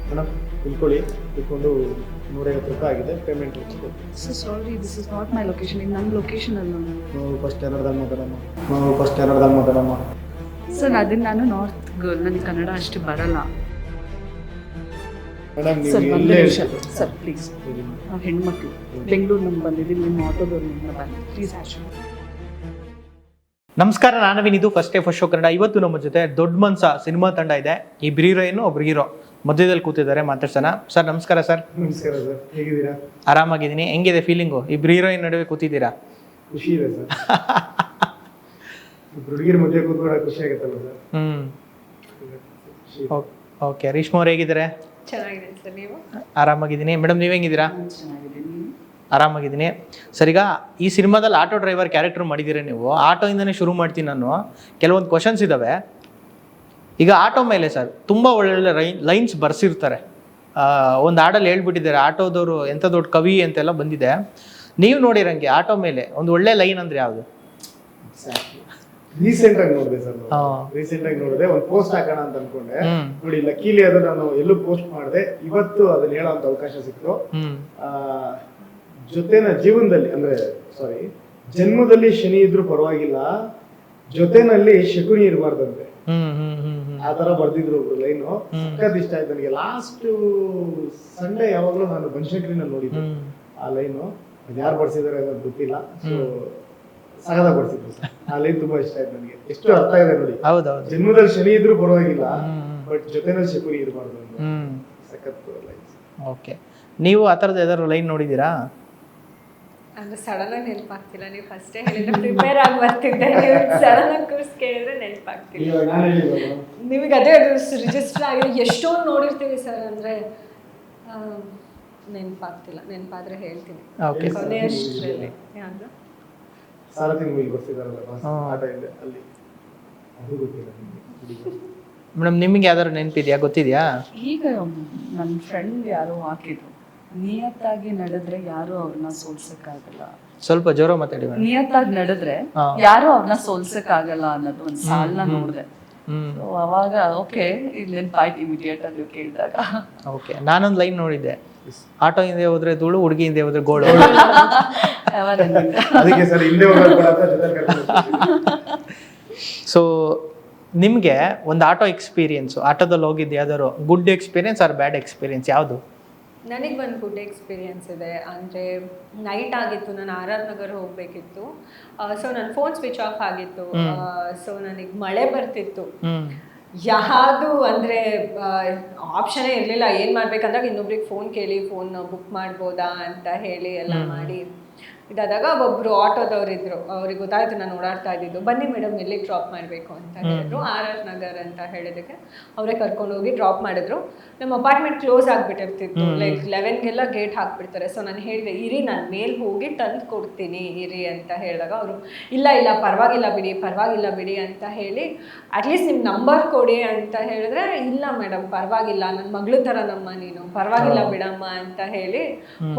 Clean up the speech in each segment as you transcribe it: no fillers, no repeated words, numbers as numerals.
Madam ತಿಳ್ಕೊಳ್ಳಿ, ತಿಳ್ಕೊಂಡು 150 ರೂಪಾಯಿ ಆಗಿದೆ, ಪೇಮೆಂಟ್ ಕೊಡ್ತೀವಿ. Sir sorry, this is not my location. ಇದು ನನ್ನ ಲೊಕೇಶನ್ ಅಲ್ಲ. ನಾವು ಫಸ್ಟ್ ಕನ್ನಡದಾಗ ಮಾತಾಡಮ್ಮ. ಸರ್ ಅದನ್ನ ನಾನು ನಾರ್ತ್ ಗರ್ಲ್, ನನಗೆ ಕನ್ನಡ ಅಷ್ಟು ಬರಲ್ಲ. ಮೇಡಮ್ ಸರ್ ನೀವು ಒಂದು ಇಲ್ಲೇ ನಿಮಿಷ ಸರ್ ಪ್ಲೀಸ್. ನಾವು ಹೆಣ್ಮಕ್ಳು ಬೆಂಗಳೂರಿನಿಂದ ಬಂದಿದ್ದೀವಿ, ನಿಮ್ಮ ಆಟೋದವ್ರಿಂದ ಬನ್ನಿ ಪ್ಲೀಸ್ ಆ್ಯಶ್. ನಮಸ್ಕಾರ, ನಾನು ವಿನಿದು first day first show Kannada. ಇವತ್ತು ನಮ್ಮ ಜೊತೆ ದೊಡ್ಡ ಮನ್ಸ ಸಿನಿಮಾ ತಂಡ ಇದೆ. ಇಬ್ರು ಹೀರೋಯಿನ್, ಒಬ್ರು ಹೀರೋ ಮಧ್ಯದಲ್ಲಿ ಕೂತಿದ್ದಾರೆ, ಮಾತಾಡ್ಸೋಣ. ಸರ್ ನಮಸ್ಕಾರ. ಸರ್ ನಮಸ್ಕಾರ ಸರ್, ಹೇಗಿದ್ದೀರಾ? ಆರಾಮಾಗಿದ್ದೀನಿ. ಹೆಂಗಿದೆ ಫೀಲಿಂಗು? ಇಬ್ರು ಹೀರೋಯಿನ್ ನಡುವೆ ಕೂತಿದ್ದೀರಾ? ಖುಷಿ ಇದೆ ಸರ್. ಹುಡುಗಿರ ಮಧ್ಯೆ ಕೂತ್ಕೊಳ್ಳೋಕೆ ಖುಷಿ ಆಗುತ್ತಲ್ಲ ಸರ್. ಓಕೆ, ರೇಷ್ಮಾ ಅವ್ರು ಹೇಗಿದ್ದಾರೆ? ಚೆನ್ನಾಗಿದೆ ಸರ್. ನೀವು? ಆರಾಮಾಗಿದ್ದೀನಿ. ಮೇಡಮ್ ನೀವು ಹೆಂಗಿದ್ದೀರಾ? ಚೆನ್ನಾಗಿದೆ. ಆರಾಮಾಗಿದ್ದೀನಿ. ಸರ್, ಈಗ ಈ ಸಿನಿಮಾದಲ್ಲಿ ಆಟೋ ಡ್ರೈವರ್ ಕ್ಯಾರೆಕ್ಟರ್ ಮಾಡಿದ್ದೀರಾ ನೀವು. ಆಟೋಯಿಂದನೇ ಶುರು ಮಾಡ್ತೀನಿ ನಾನು. ಕೆಲವೊಂದು ಕ್ವಶನ್ಸ್ ಇದ್ದಾವೆ. ಈಗ ಆಟೋ ಮೇಲೆ ಸರ್ ತುಂಬ ಒಳ್ಳೊಳ್ಳೆ ಲೈನ್ಸ್ ಬರ್ಸಿರ್ತಾರೆ. ಒಂದು ಹಾಡಲ್ಲಿ ಹೇಳ್ಬಿಟ್ಟಿದ್ದಾರೆ, ಆಟೋದವರು ಎಂಥ ದೊಡ್ಡ ಕವಿ ಅಂತೆಲ್ಲ ಬಂದಿದೆ. ನೀವು ನೋಡಿರಂಗೆ ಆಟೋ ಮೇಲೆ ಒಂದು ಒಳ್ಳೆ ಲೈನ್ ಅಂದರೆ ಯಾವುದು? ರೀಸೆಂಟ್ ಆಗಿ ನೋಡಿದೆ ಸರ್. ರೀಸೆಂಟ್ ಆಗಿ ನೋಡಿದೆ, ಒಂದು ಪೋಸ್ಟ್ ಹಾಕೋಣ ಅಂತ ಅನ್ಕೊಂಡೆ. ನೋಡಿ, ಲಕ್ಕೀಲಿ ಅದು ನಾನು ಎಲ್ಲೂ ಪೋಸ್ಟ್ ಮಾಡಿದೆ. ಇವತ್ತು ಅದನ್ನ ಹೇಳೋಂತ ಅವಕಾಶ ಸಿಕ್ತು. ಜೊತೆನ ಜೀವನದಲ್ಲಿ ಅಂದ್ರೆ ಜನ್ಮದಲ್ಲಿ ಶನಿ ಇದ್ರೂ ಪರವಾಗಿಲ್ಲ, ಜೊತೆನಲ್ಲಿ ಶಕುನಿ ಇರಬಾರ್ದಂತೆ. ಆ ತರ ಬರ್ದಿದ್ರು ಒಬ್ರು ಲೈನು. ಸಖತ್ ಇಷ್ಟ ಆಯ್ತು ನನಗೆ. ಲಾಸ್ಟ್ ಸಂಡೇ ಯಾವಾಗ್ಲೂ ನಾನು ಬನಶಂಕರಿನಲ್ಲಿ ನೋಡಿದ್ದೆ ಆ ಲೈನು. ಅದು ಯಾರು ಬರ್ಸಿದಾರೆ ಅನ್ನೋದು ಗೊತ್ತಿಲ್ಲ. ಸೊ ಸಗದ ಬರ್ಸಿದ್ರು. ಆ ಲೈನ್ ತುಂಬಾ ಇಷ್ಟ ಆಯ್ತು ನನಗೆ. ಎಷ್ಟು ಅರ್ಥ ಇದೆ ನೋಡಿ. ಹೌದೌದು. ಜನ್ಮದಲ್ಲಿ ಶನಿ ಇದ್ರೂ ಪರವಾಗಿಲ್ಲ, ಬಟ್ ಜೊತೆನಲ್ಲಿ ಶಕುನಿ ಇರಬಾರ್ದು ಅಂತ. ಸಖತ್ ಲೈನ್. ಓಕೆ, ನೀವು ಆ ಥರದ್ದು ಯಾವ್ದಾದ್ರು ಲೈನ್ ನೋಡಿದ್ದೀರಾ? ಅಂದ್ರೆ ಸಡನ್ ಆಗಿ ನೆನಪಾಗ್ತಿಲ್ಲ. ನೀವು ಫಸ್ಟೇ ಹೇಳಿದ್ರೆ ಪ್ರಿಪೇರ್ ಆಗಿ ಬರ್ತಿದ್ದೆ. ನೀವು ಸಡನ್ ಆಗಿ ಕೂರ್ಸ್ ಕೇಳಿದ್ರೆ ನೆನಪಾಗ್ತಿಲ್ಲ. ನಿಮಗೆ ಅದೇ ರಿಜಿಸ್ಟರ್ ಆಗಿದೆ. ಎಷ್ಟೊಂದು ನೋಡಿರ್ತೀವಿ ಸರ್, ಅಂದ್ರೆ ನೆನಪಾಗ್ತಿಲ್ಲ. ನೆನಪಾದ್ರೆ ಹೇಳ್ತೀನಿ. ಓಕೆ. ಕೊನೆಯಷ್ಟರಲ್ಲಿ ಯಾವುದು ಸಾರಥಿ ಮೂವಿಲಿ ಬರ್ತಿದಾರಲ್ಲ, ಆಟೋ ಇದೆ ಅಲ್ಲಿ, ಅದು ಗೊತ್ತಿಲ್ಲ ಮೇಡಮ್. ನಿಮಗೆ ಯಾವ್ದಾದ್ರು ನೆನಪಿದೆಯಾ, ಗೊತ್ತಿದೆಯಾ? ಈಗ ನನ್ನ ಫ್ರೆಂಡ್ ಯಾರೋ ಹಾಕಿದ್ರು, ನಿಯತ್ತಾಗಿ ನಡೆದ್ರೆ ಯಾರು ಅವ್ರನ್ನ ಸೋಲ್ಸಕ್ಕಾಗಲ್ಲ. ಸ್ವಲ್ಪ ಜೋರ ಮಾತಾಡಿ ಮೇಡಮ್. ನಿಯತ್ತಾಗಿ ನಡೆದ್ರೆ ಯಾರು ಅವ್ರನ್ನ ಸೋಲ್ಸಕ್ಕಾಗಲ್ಲ ಅನ್ನೋದು ಒಂದು ಸಾಲನ್ನ ನೋಡಿದೆ. ಅವಾಗ ಓಕೆ, ಇಲ್ಲಿ ನೆನಪಾಯ್ತು ಇಮಿಡಿಯೇಟ್ ಆಗಿ ನೀವು ಕೇಳಿದಾಗ. ಓಕೆ, ನಾನೊಂದು ಲೈನ್ ನೋಡಿದ್ದೆ. ಆಟೋ ಹಿಂದೆ ಹೋದ್ರೆ ಧೂಳು, ಹುಡುಗಿ ಹಿಂದೆ ಹೋದ್ರೆ ಗೋಳು. ಅದಕ್ಕೆ ಸರ್ ಹಿಂದೆ ಸೊ ನಿಮಗೆ ಒಂದು ಆಟೋ ಎಕ್ಸ್ಪೀರಿಯನ್ಸು, ಆಟೋದಲ್ಲಿ ಹೋಗಿದ್ದು ಯಾವ್ದಾದ್ರು good experience or bad experience ಯಾವುದು? ನನಗೆ ಒಂದು ಗುಡ್ ಎಕ್ಸ್ಪೀರಿಯನ್ಸ್ ಇದೆ. ಅಂದರೆ ನೈಟ್ ಆಗಿತ್ತು, ನಾನು RR ನಗರ್ ಹೋಗಬೇಕಿತ್ತು. ಸೊ ನನ್ನ ಫೋನ್ ಸ್ವಿಚ್ ಆಫ್ ಆಗಿತ್ತು. ಸೊ ನನಗೆ ಮಳೆ ಬರ್ತಿತ್ತು. ಯಾವುದು ಅಂದರೆ ಆಪ್ಷನೇ ಇರಲಿಲ್ಲ. ಏನು ಮಾಡ್ಬೇಕಂದಾಗ ಇನ್ನೊಬ್ರಿಗೆ ಫೋನ್ ಕೇಳಿ ಫೋನ್ ಬುಕ್ ಮಾಡ್ಬೋದಾ ಅಂತ ಹೇಳಿ ಎಲ್ಲ ಮಾಡಿ ಇದಾದಾಗ ಒಬ್ಬರು ಆಟೋದವ್ರು ಇದ್ರು. ಅವ್ರಿಗೆ ಗೊತ್ತಾಯ್ತು ನಾನು ಓಡಾಡ್ತಾ ಇದ್ದಿದ್ದು. ಬನ್ನಿ ಮೇಡಮ್, ಎಲ್ಲಿ ಡ್ರಾಪ್ ಮಾಡಬೇಕು ಅಂತ ಹೇಳಿದ್ರು. RR ನಗರ್ ಅಂತ ಹೇಳಿದಕ್ಕೆ ಅವರೇ ಕರ್ಕೊಂಡು ಹೋಗಿ ಡ್ರಾಪ್ ಮಾಡಿದ್ರು. ನಮ್ಮ ಅಪಾರ್ಟ್ಮೆಂಟ್ ಕ್ಲೋಸ್ ಆಗಿಬಿಟ್ಟಿರ್ತಿತ್ತು. ಲೈಕ್ 11ಗೆಲ್ಲ ಗೇಟ್ ಹಾಕ್ಬಿಡ್ತಾರೆ. ಸೊ ನಾನು ಹೇಳಿದೆ, ಇರಿ ನಾನು ಮೇಲೆ ಹೋಗಿ ತಂದು ಕೊಡ್ತೀನಿ ಇರಿ ಅಂತ ಹೇಳಿದಾಗ ಅವರು ಇಲ್ಲ ಪರವಾಗಿಲ್ಲ ಬಿಡಿ ಅಂತ ಹೇಳಿ ಅಟ್ಲೀಸ್ಟ್ ನಿಮ್ಮ ನಂಬರ್ ಕೊಡಿ ಅಂತ ಹೇಳಿದ್ರೆ, ಇಲ್ಲ ಮೇಡಮ್ ಪರವಾಗಿಲ್ಲ, ನನ್ನ ಮಗಳ ಥರ ನಮ್ಮ ನೀನು, ಪರವಾಗಿಲ್ಲ ಬಿಡಮ್ಮ ಅಂತ ಹೇಳಿ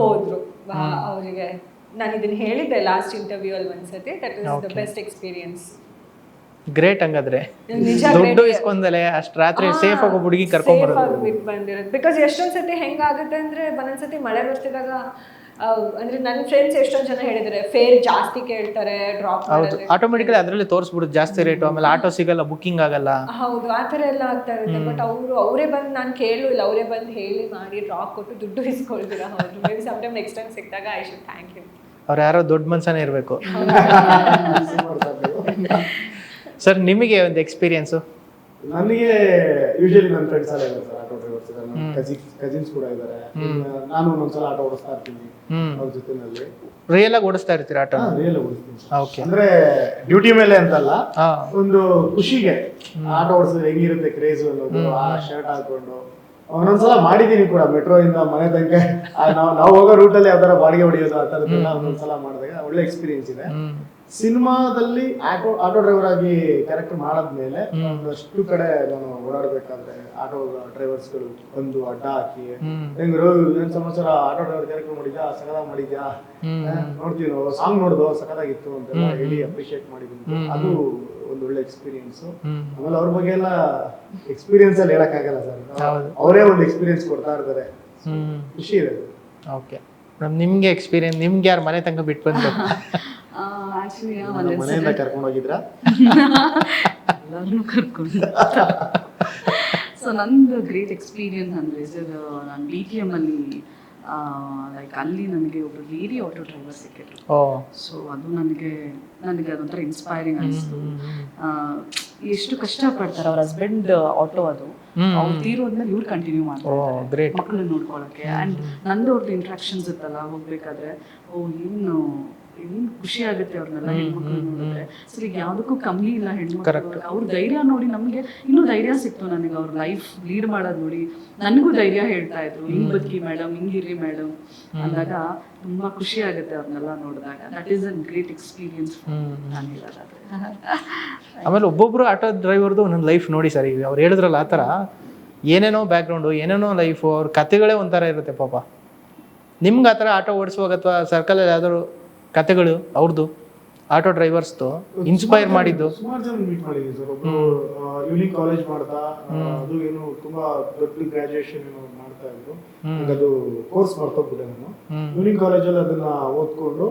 ಹೋದ್ರು. ಅವರಿಗೆ ನಾನು ಇದನ್ನ ಹೇಳಿದ್ದೆ ಲಾಸ್ಟ್ ಇಂಟರ್ವ್ಯೂ ಅಲ್ಲಿ ಒಂದ್ಸತಿ. That is the best experience. Great. ಹಂಗಾದ್ರೆ ದುಡ್ಡು ಇಸ್ಕೊಂಡಲೆ ಅಷ್ಟು ರಾತ್ರಿ ಸೇಫ್ ಆಗಿ ಹುಡುಗಿ ಕರ್ಕೊಂಡ್ ಬಂದಿರೋದು. ಬಿಕಾಸ್ ಎಷ್ಟೊಂದ್ ಸತಿ ಹೆಂಗಾಗುತ್ತೆ ಅಂದ್ರೆ, ಒಂದೊಂದ್ಸತಿ ಮಳೆ ಬರ್ತಿದಾಗ ಅಂದ್ರೆ ನನ್ನ ಫ್ರೆಂಡ್ಸ್ ಎಷ್ಟೊಂದ್ ಜನ ಹೇಳಿದ್ದಾರೆ ಫೇರ್ ಜಾಸ್ತಿ ಕೇಳ್ತಾರೆ ಡ್ರಾಪ್ ಮಾಡೋದು. ಆಟೋಮೆಟಿಕಲಿ ಅದರಲ್ಲಿ ತೋರಿಸ್ಬಿಡುತ್ತೆ ಜಾಸ್ತಿ ರೇಟು, ಆಮೇಲೆ ಆಟೋ ಸಿಗಲ್ಲ, ಬುಕ್ಕಿಂಗ್ ಆಗಲ್ಲ. ಹೌದು, ಆ ಥರ ಎಲ್ಲ ಆಗ್ತಾ ಇರುತ್ತೆ. ಬಟ್ ಅವರೇ ಬಂದು ನಾನು ಕೇಳಲಿಲ್ಲ, ಅವರೇ ಬಂದು ಹೇಳಿ ಮಾಡಿ ಡ್ರಾಪ್ ಕೊಟ್ಟು ದುಡ್ಡು ಇಸ್ಕೊಳ್ತೀರ. ಹೌದು, maybe some time next time ಸಿಕ್ಕಿದಾಗ ಐ ಶುಡ್ ಥ್ಯಾಂಕ್ ಯು. ಅವ್ರು ಯಾರೋ ದೊಡ್ಡ ಮನ್ಸನೇ ಇರಬೇಕು. ಸರ್, ನಿಮಗೆ ಒಂದು ಎಕ್ಸ್ಪೀರಿಯನ್ಸು? ನನಗೆ ಯೂಶಲಿ ನನ್ನ ಫ್ರೆಂಡ್ಸ್ ಎಲ್ಲ ಇದ್ದಾರೆ ಸರ್, ಆಟೋ ಡ್ರೈವರ್ಸ್ ಇದ್ದಾರೆ, ನನ್ನ ಕಸಿನ್ಸ್ ಕೂಡ ಇದ್ದಾರೆ. ನಾನು ಒಂದೊಂದ್ಸಲ ಆಟೋ ಓಡಿಸ್ತಾ ಇರ್ತೀನಿ ಅವ್ರ ಜೊತೆನಲ್ಲಿ. ರಿಯಲ್ ಆಗಿ ಓಡಿಸ್ತಾ ಇರ್ತೀರಾ ಆಟೋ? ರಿಯಲ್ ಓಡಿಸ್ತೀನಿ. ಓಕೆ, ಅಂದ್ರೆ ಡ್ಯೂಟಿ ಮೇಲೆ ಅಂತಲ್ಲ, ಒಂದು ಖುಷಿಗೆ ಆಟೋ ಓಡಿಸಿದ್ರೆ ಹೆಂಗಿರುತ್ತೆ ಕ್ರೇಜ್ ಅನ್ನೋದು. ಆ ಶರ್ಟ್ ಹಾಕೊಂಡು ಒಂದೊಂದ್ಸಲ ಮಾಡಿದೀನಿ ಕೂಡ. ಮೆಟ್ರೋ ಇಂದ ಮನೆ ತನಕ ನಾವು ಹೋಗೋ ರೂಟಲ್ಲಿ ಯಾವ ತರ ಬಾಡಿಗೆ ಹೊಡೆಯೋದು ಆ ಥರದ್ದೆಲ್ಲ ಒಂದೊಂದ್ಸಲ ಮಾಡಿದಾಗ ಒಳ್ಳೆ ಎಕ್ಸ್ಪೀರಿಯನ್ಸ್ ಇದೆ. ಸಿನಿಮಾದಲ್ಲಿ ಆಟೋ ಡ್ರೈವರ್ ಆಗಿ ಕ್ಯಾರೆಕ್ಟರ್ ಮಾಡಾದ್ಮೇಲೆ ಒಂದಷ್ಟು ಕಡೆ ನಾನು ಓಡಾಡ್ಬೇಕಾದ್ರೆ ಆಟೋ ಡ್ರೈವರ್ಸ್ಗಳು ಬಂದು ಅಡ್ಡ ಹಾಕಿ ಹೆಂಗ್ರು ಏನ್ ಸಮಾಚಾರ, ಆಟೋ ಡ್ರೈವರ್ ಕ್ಯಾರೆಕ್ಟರ್ ಮಾಡಿದ್ಯಾ, ಸಕದಾಗಿ ಮಾಡಿದ್ಯಾ, ನೋಡ್ತೀವಿ ನಾವು ಸಾಂಗ್ ನೋಡ್ದು ಸಕದಾಗಿತ್ತು ಅಂತೆಲ್ಲ ಹೇಳಿ ಅಪ್ರಿಶಿಯೇಟ್ ಮಾಡಿದ್ದೀನಿ. ಅದು ಒಂದು ಒಳ್ಳೆ ಎಕ್ಸ್ಪೀರಿಯನ್ಸ್. ಆಮೇಲೆ ಅವ್ರ ಬಗ್ಗೆ ಎಲ್ಲ ಎಕ್ಸ್ಪೀರಿಯನ್ಸ್ ಅಲ್ಲಿ ಹೇಳಕ್ ಆಗಲ್ಲ ಸರ್, ಅವರೇ ಒಂದು ಎಕ್ಸ್ಪೀರಿಯನ್ಸ್ ಕೊಡ್ತಾ ಇರ್ತಾರೆ, ಖುಷಿ ಇದೆ. ಓಕೆ ಮೇಡಮ್, ನಿಮ್ಗೆ ಎಕ್ಸ್ಪೀರಿಯನ್ಸ್, ನಿಮ್ಗೆ ಯಾರು ಮನೆ ತನಕ ಬಿಟ್ಟು ಬಂದ್ರು? ಆಕ್ಚುಲಿ ಮನೆಯಿಂದ ಕರ್ಕೊಂಡು ಹೋಗಿದ್ರಾ? ಎಲ್ಲರನ್ನೂ ಕರ್ಕೊಂಡು. ಸೊ ನಂದು ಗ್ರೇಟ್ ಎಕ್ಸ್ಪೀರಿಯನ್ಸ್ ಅಂದರೆ ಸರ್, ನಾನು BTM ಅಲ್ಲಿ ಲೈಕ್ ಅಲ್ಲಿ ನನಗೆ ಒಬ್ರು ಲೇಡಿ ಆಟೋ ಡ್ರೈವರ್ ಸಿಕ್ಕಿದ್ರು. ಸೊ ಅದು ನನಗೆ ಅದೊಂಥರ ಇನ್ಸ್ಪೈರಿಂಗ್ ಅನಿಸ್ತು. ಎಷ್ಟು ಕಷ್ಟಪಡ್ತಾರೆ ಅವ್ರ ಹಸ್ಬೆಂಡ್ ಆಟೋ, ಅದು ಅವ್ರು ತೀರೋದ್ಮೇಲೆ ಇವ್ರು ಕಂಟಿನ್ಯೂ ಮಾಡ್ತಾರೆ ಮಕ್ಕಳನ್ನ ನೋಡ್ಕೊಳಕ್ಕೆ. ಆ್ಯಂಡ್ ನಂದು ಅವ್ರದ್ದು ಇಂಟ್ರಾಕ್ಷನ್ಸ್ ಇತ್ತಲ್ಲ ಹೋಗ್ಬೇಕಾದ್ರೆ, ಏನು ಖುಷಿ ಆಗುತ್ತೆ ಅವ್ರನ್ನೆಲ್ಲ ಹೆಣ್ಮಕ್ಳು ನೋಡಿದ್ರೆ. ಸರ್ ಈಗ ಯಾವುದಕ್ಕೂ ಕಮ್ಮಿ ಇಲ್ಲ ಹೆಣ್ಮಕ್ಳು, ಅವ್ರ ಧೈರ್ಯ ನೋಡಿ ನಮಗೆ ಇನ್ನೂ ಧೈರ್ಯ ಸಿಕ್ತು. ನನಗೆ ಅವ್ರ ಲೈಫ್ ಲೀಡ್ ಮಾಡೋದು ನೋಡಿ ನನಗೂ ಧೈರ್ಯ ಹೇಳ್ತಾ ಇದ್ರು, ಹಿಂಗ್ ಬದುಕಿ ಮೇಡಮ್, ಹಿಂಗಿರಿ ಮೇಡಮ್ ಅಂದಾಗ ತುಂಬಾ ಖುಷಿ ಆಗುತ್ತೆ ಅವ್ರನ್ನೆಲ್ಲ ನೋಡಿದಾಗ. That is a great experience ನಾನು ಹೇಳೋದಾದ್ರೆ. ಆಮೇಲೆ ಒಬ್ಬೊಬ್ರು ಆಟೋ ಡ್ರೈವರ್ದು ಒಂದೊಂದು ಲೈಫ್ ನೋಡಿ ಸರ್, ಈಗ ಅವ್ರು ಹೇಳಿದ್ರಲ್ಲ ಆ ಥರ ಏನೇನೋ ಬ್ಯಾಕ್ಗ್ರೌಂಡು, ಏನೇನೋ ಲೈಫು, ಅವ್ರ ಕತೆಗಳೇ ಒಂಥರ ಇರುತ್ತೆ ಪಾಪ. ನಿಮ್ಗೆ ಆ ಥರ ಆಟೋ ಓಡಿಸುವಾಗ ಅಥವಾ ಸರ್ಕಲಲ್ಲಿ ಯಾವ್ದಾದ್ರು ಕತೆಗಳು ಅವ್ರದ್ದು ಆಟೋ ಡ್ರೈವರ್ಸ್ದು ಇನ್ಸ್ಪೈರ್ ಮಾಡಿದ್ದು? ಸುಮಾರು ಜನ ಮೀಟ್ ಮಾಡಿದ್ವಿ ಸರ್. ಒಬ್ರು ಯೂನಿಕ್ ಕಾಲೇಜ್ ಮಾಡ್ತಾ, ಅದು ಏನು ತುಂಬಾ ದೊಡ್ಡ ಗ್ರಾಜುಯೇಷನ್ ಏನೋ ಮಾಡ್ತಾ ಇದ್ರು, ಅದು ಕೋರ್ಸ್ ಮಾಡ್ತೋಗ್ಬಿಟ್ಟೆ ನಾನು. ಯೂನಿಕ್ ಕಾಲೇಜಲ್ಲಿ ಅದನ್ನ ಓದ್ಕೊಂಡು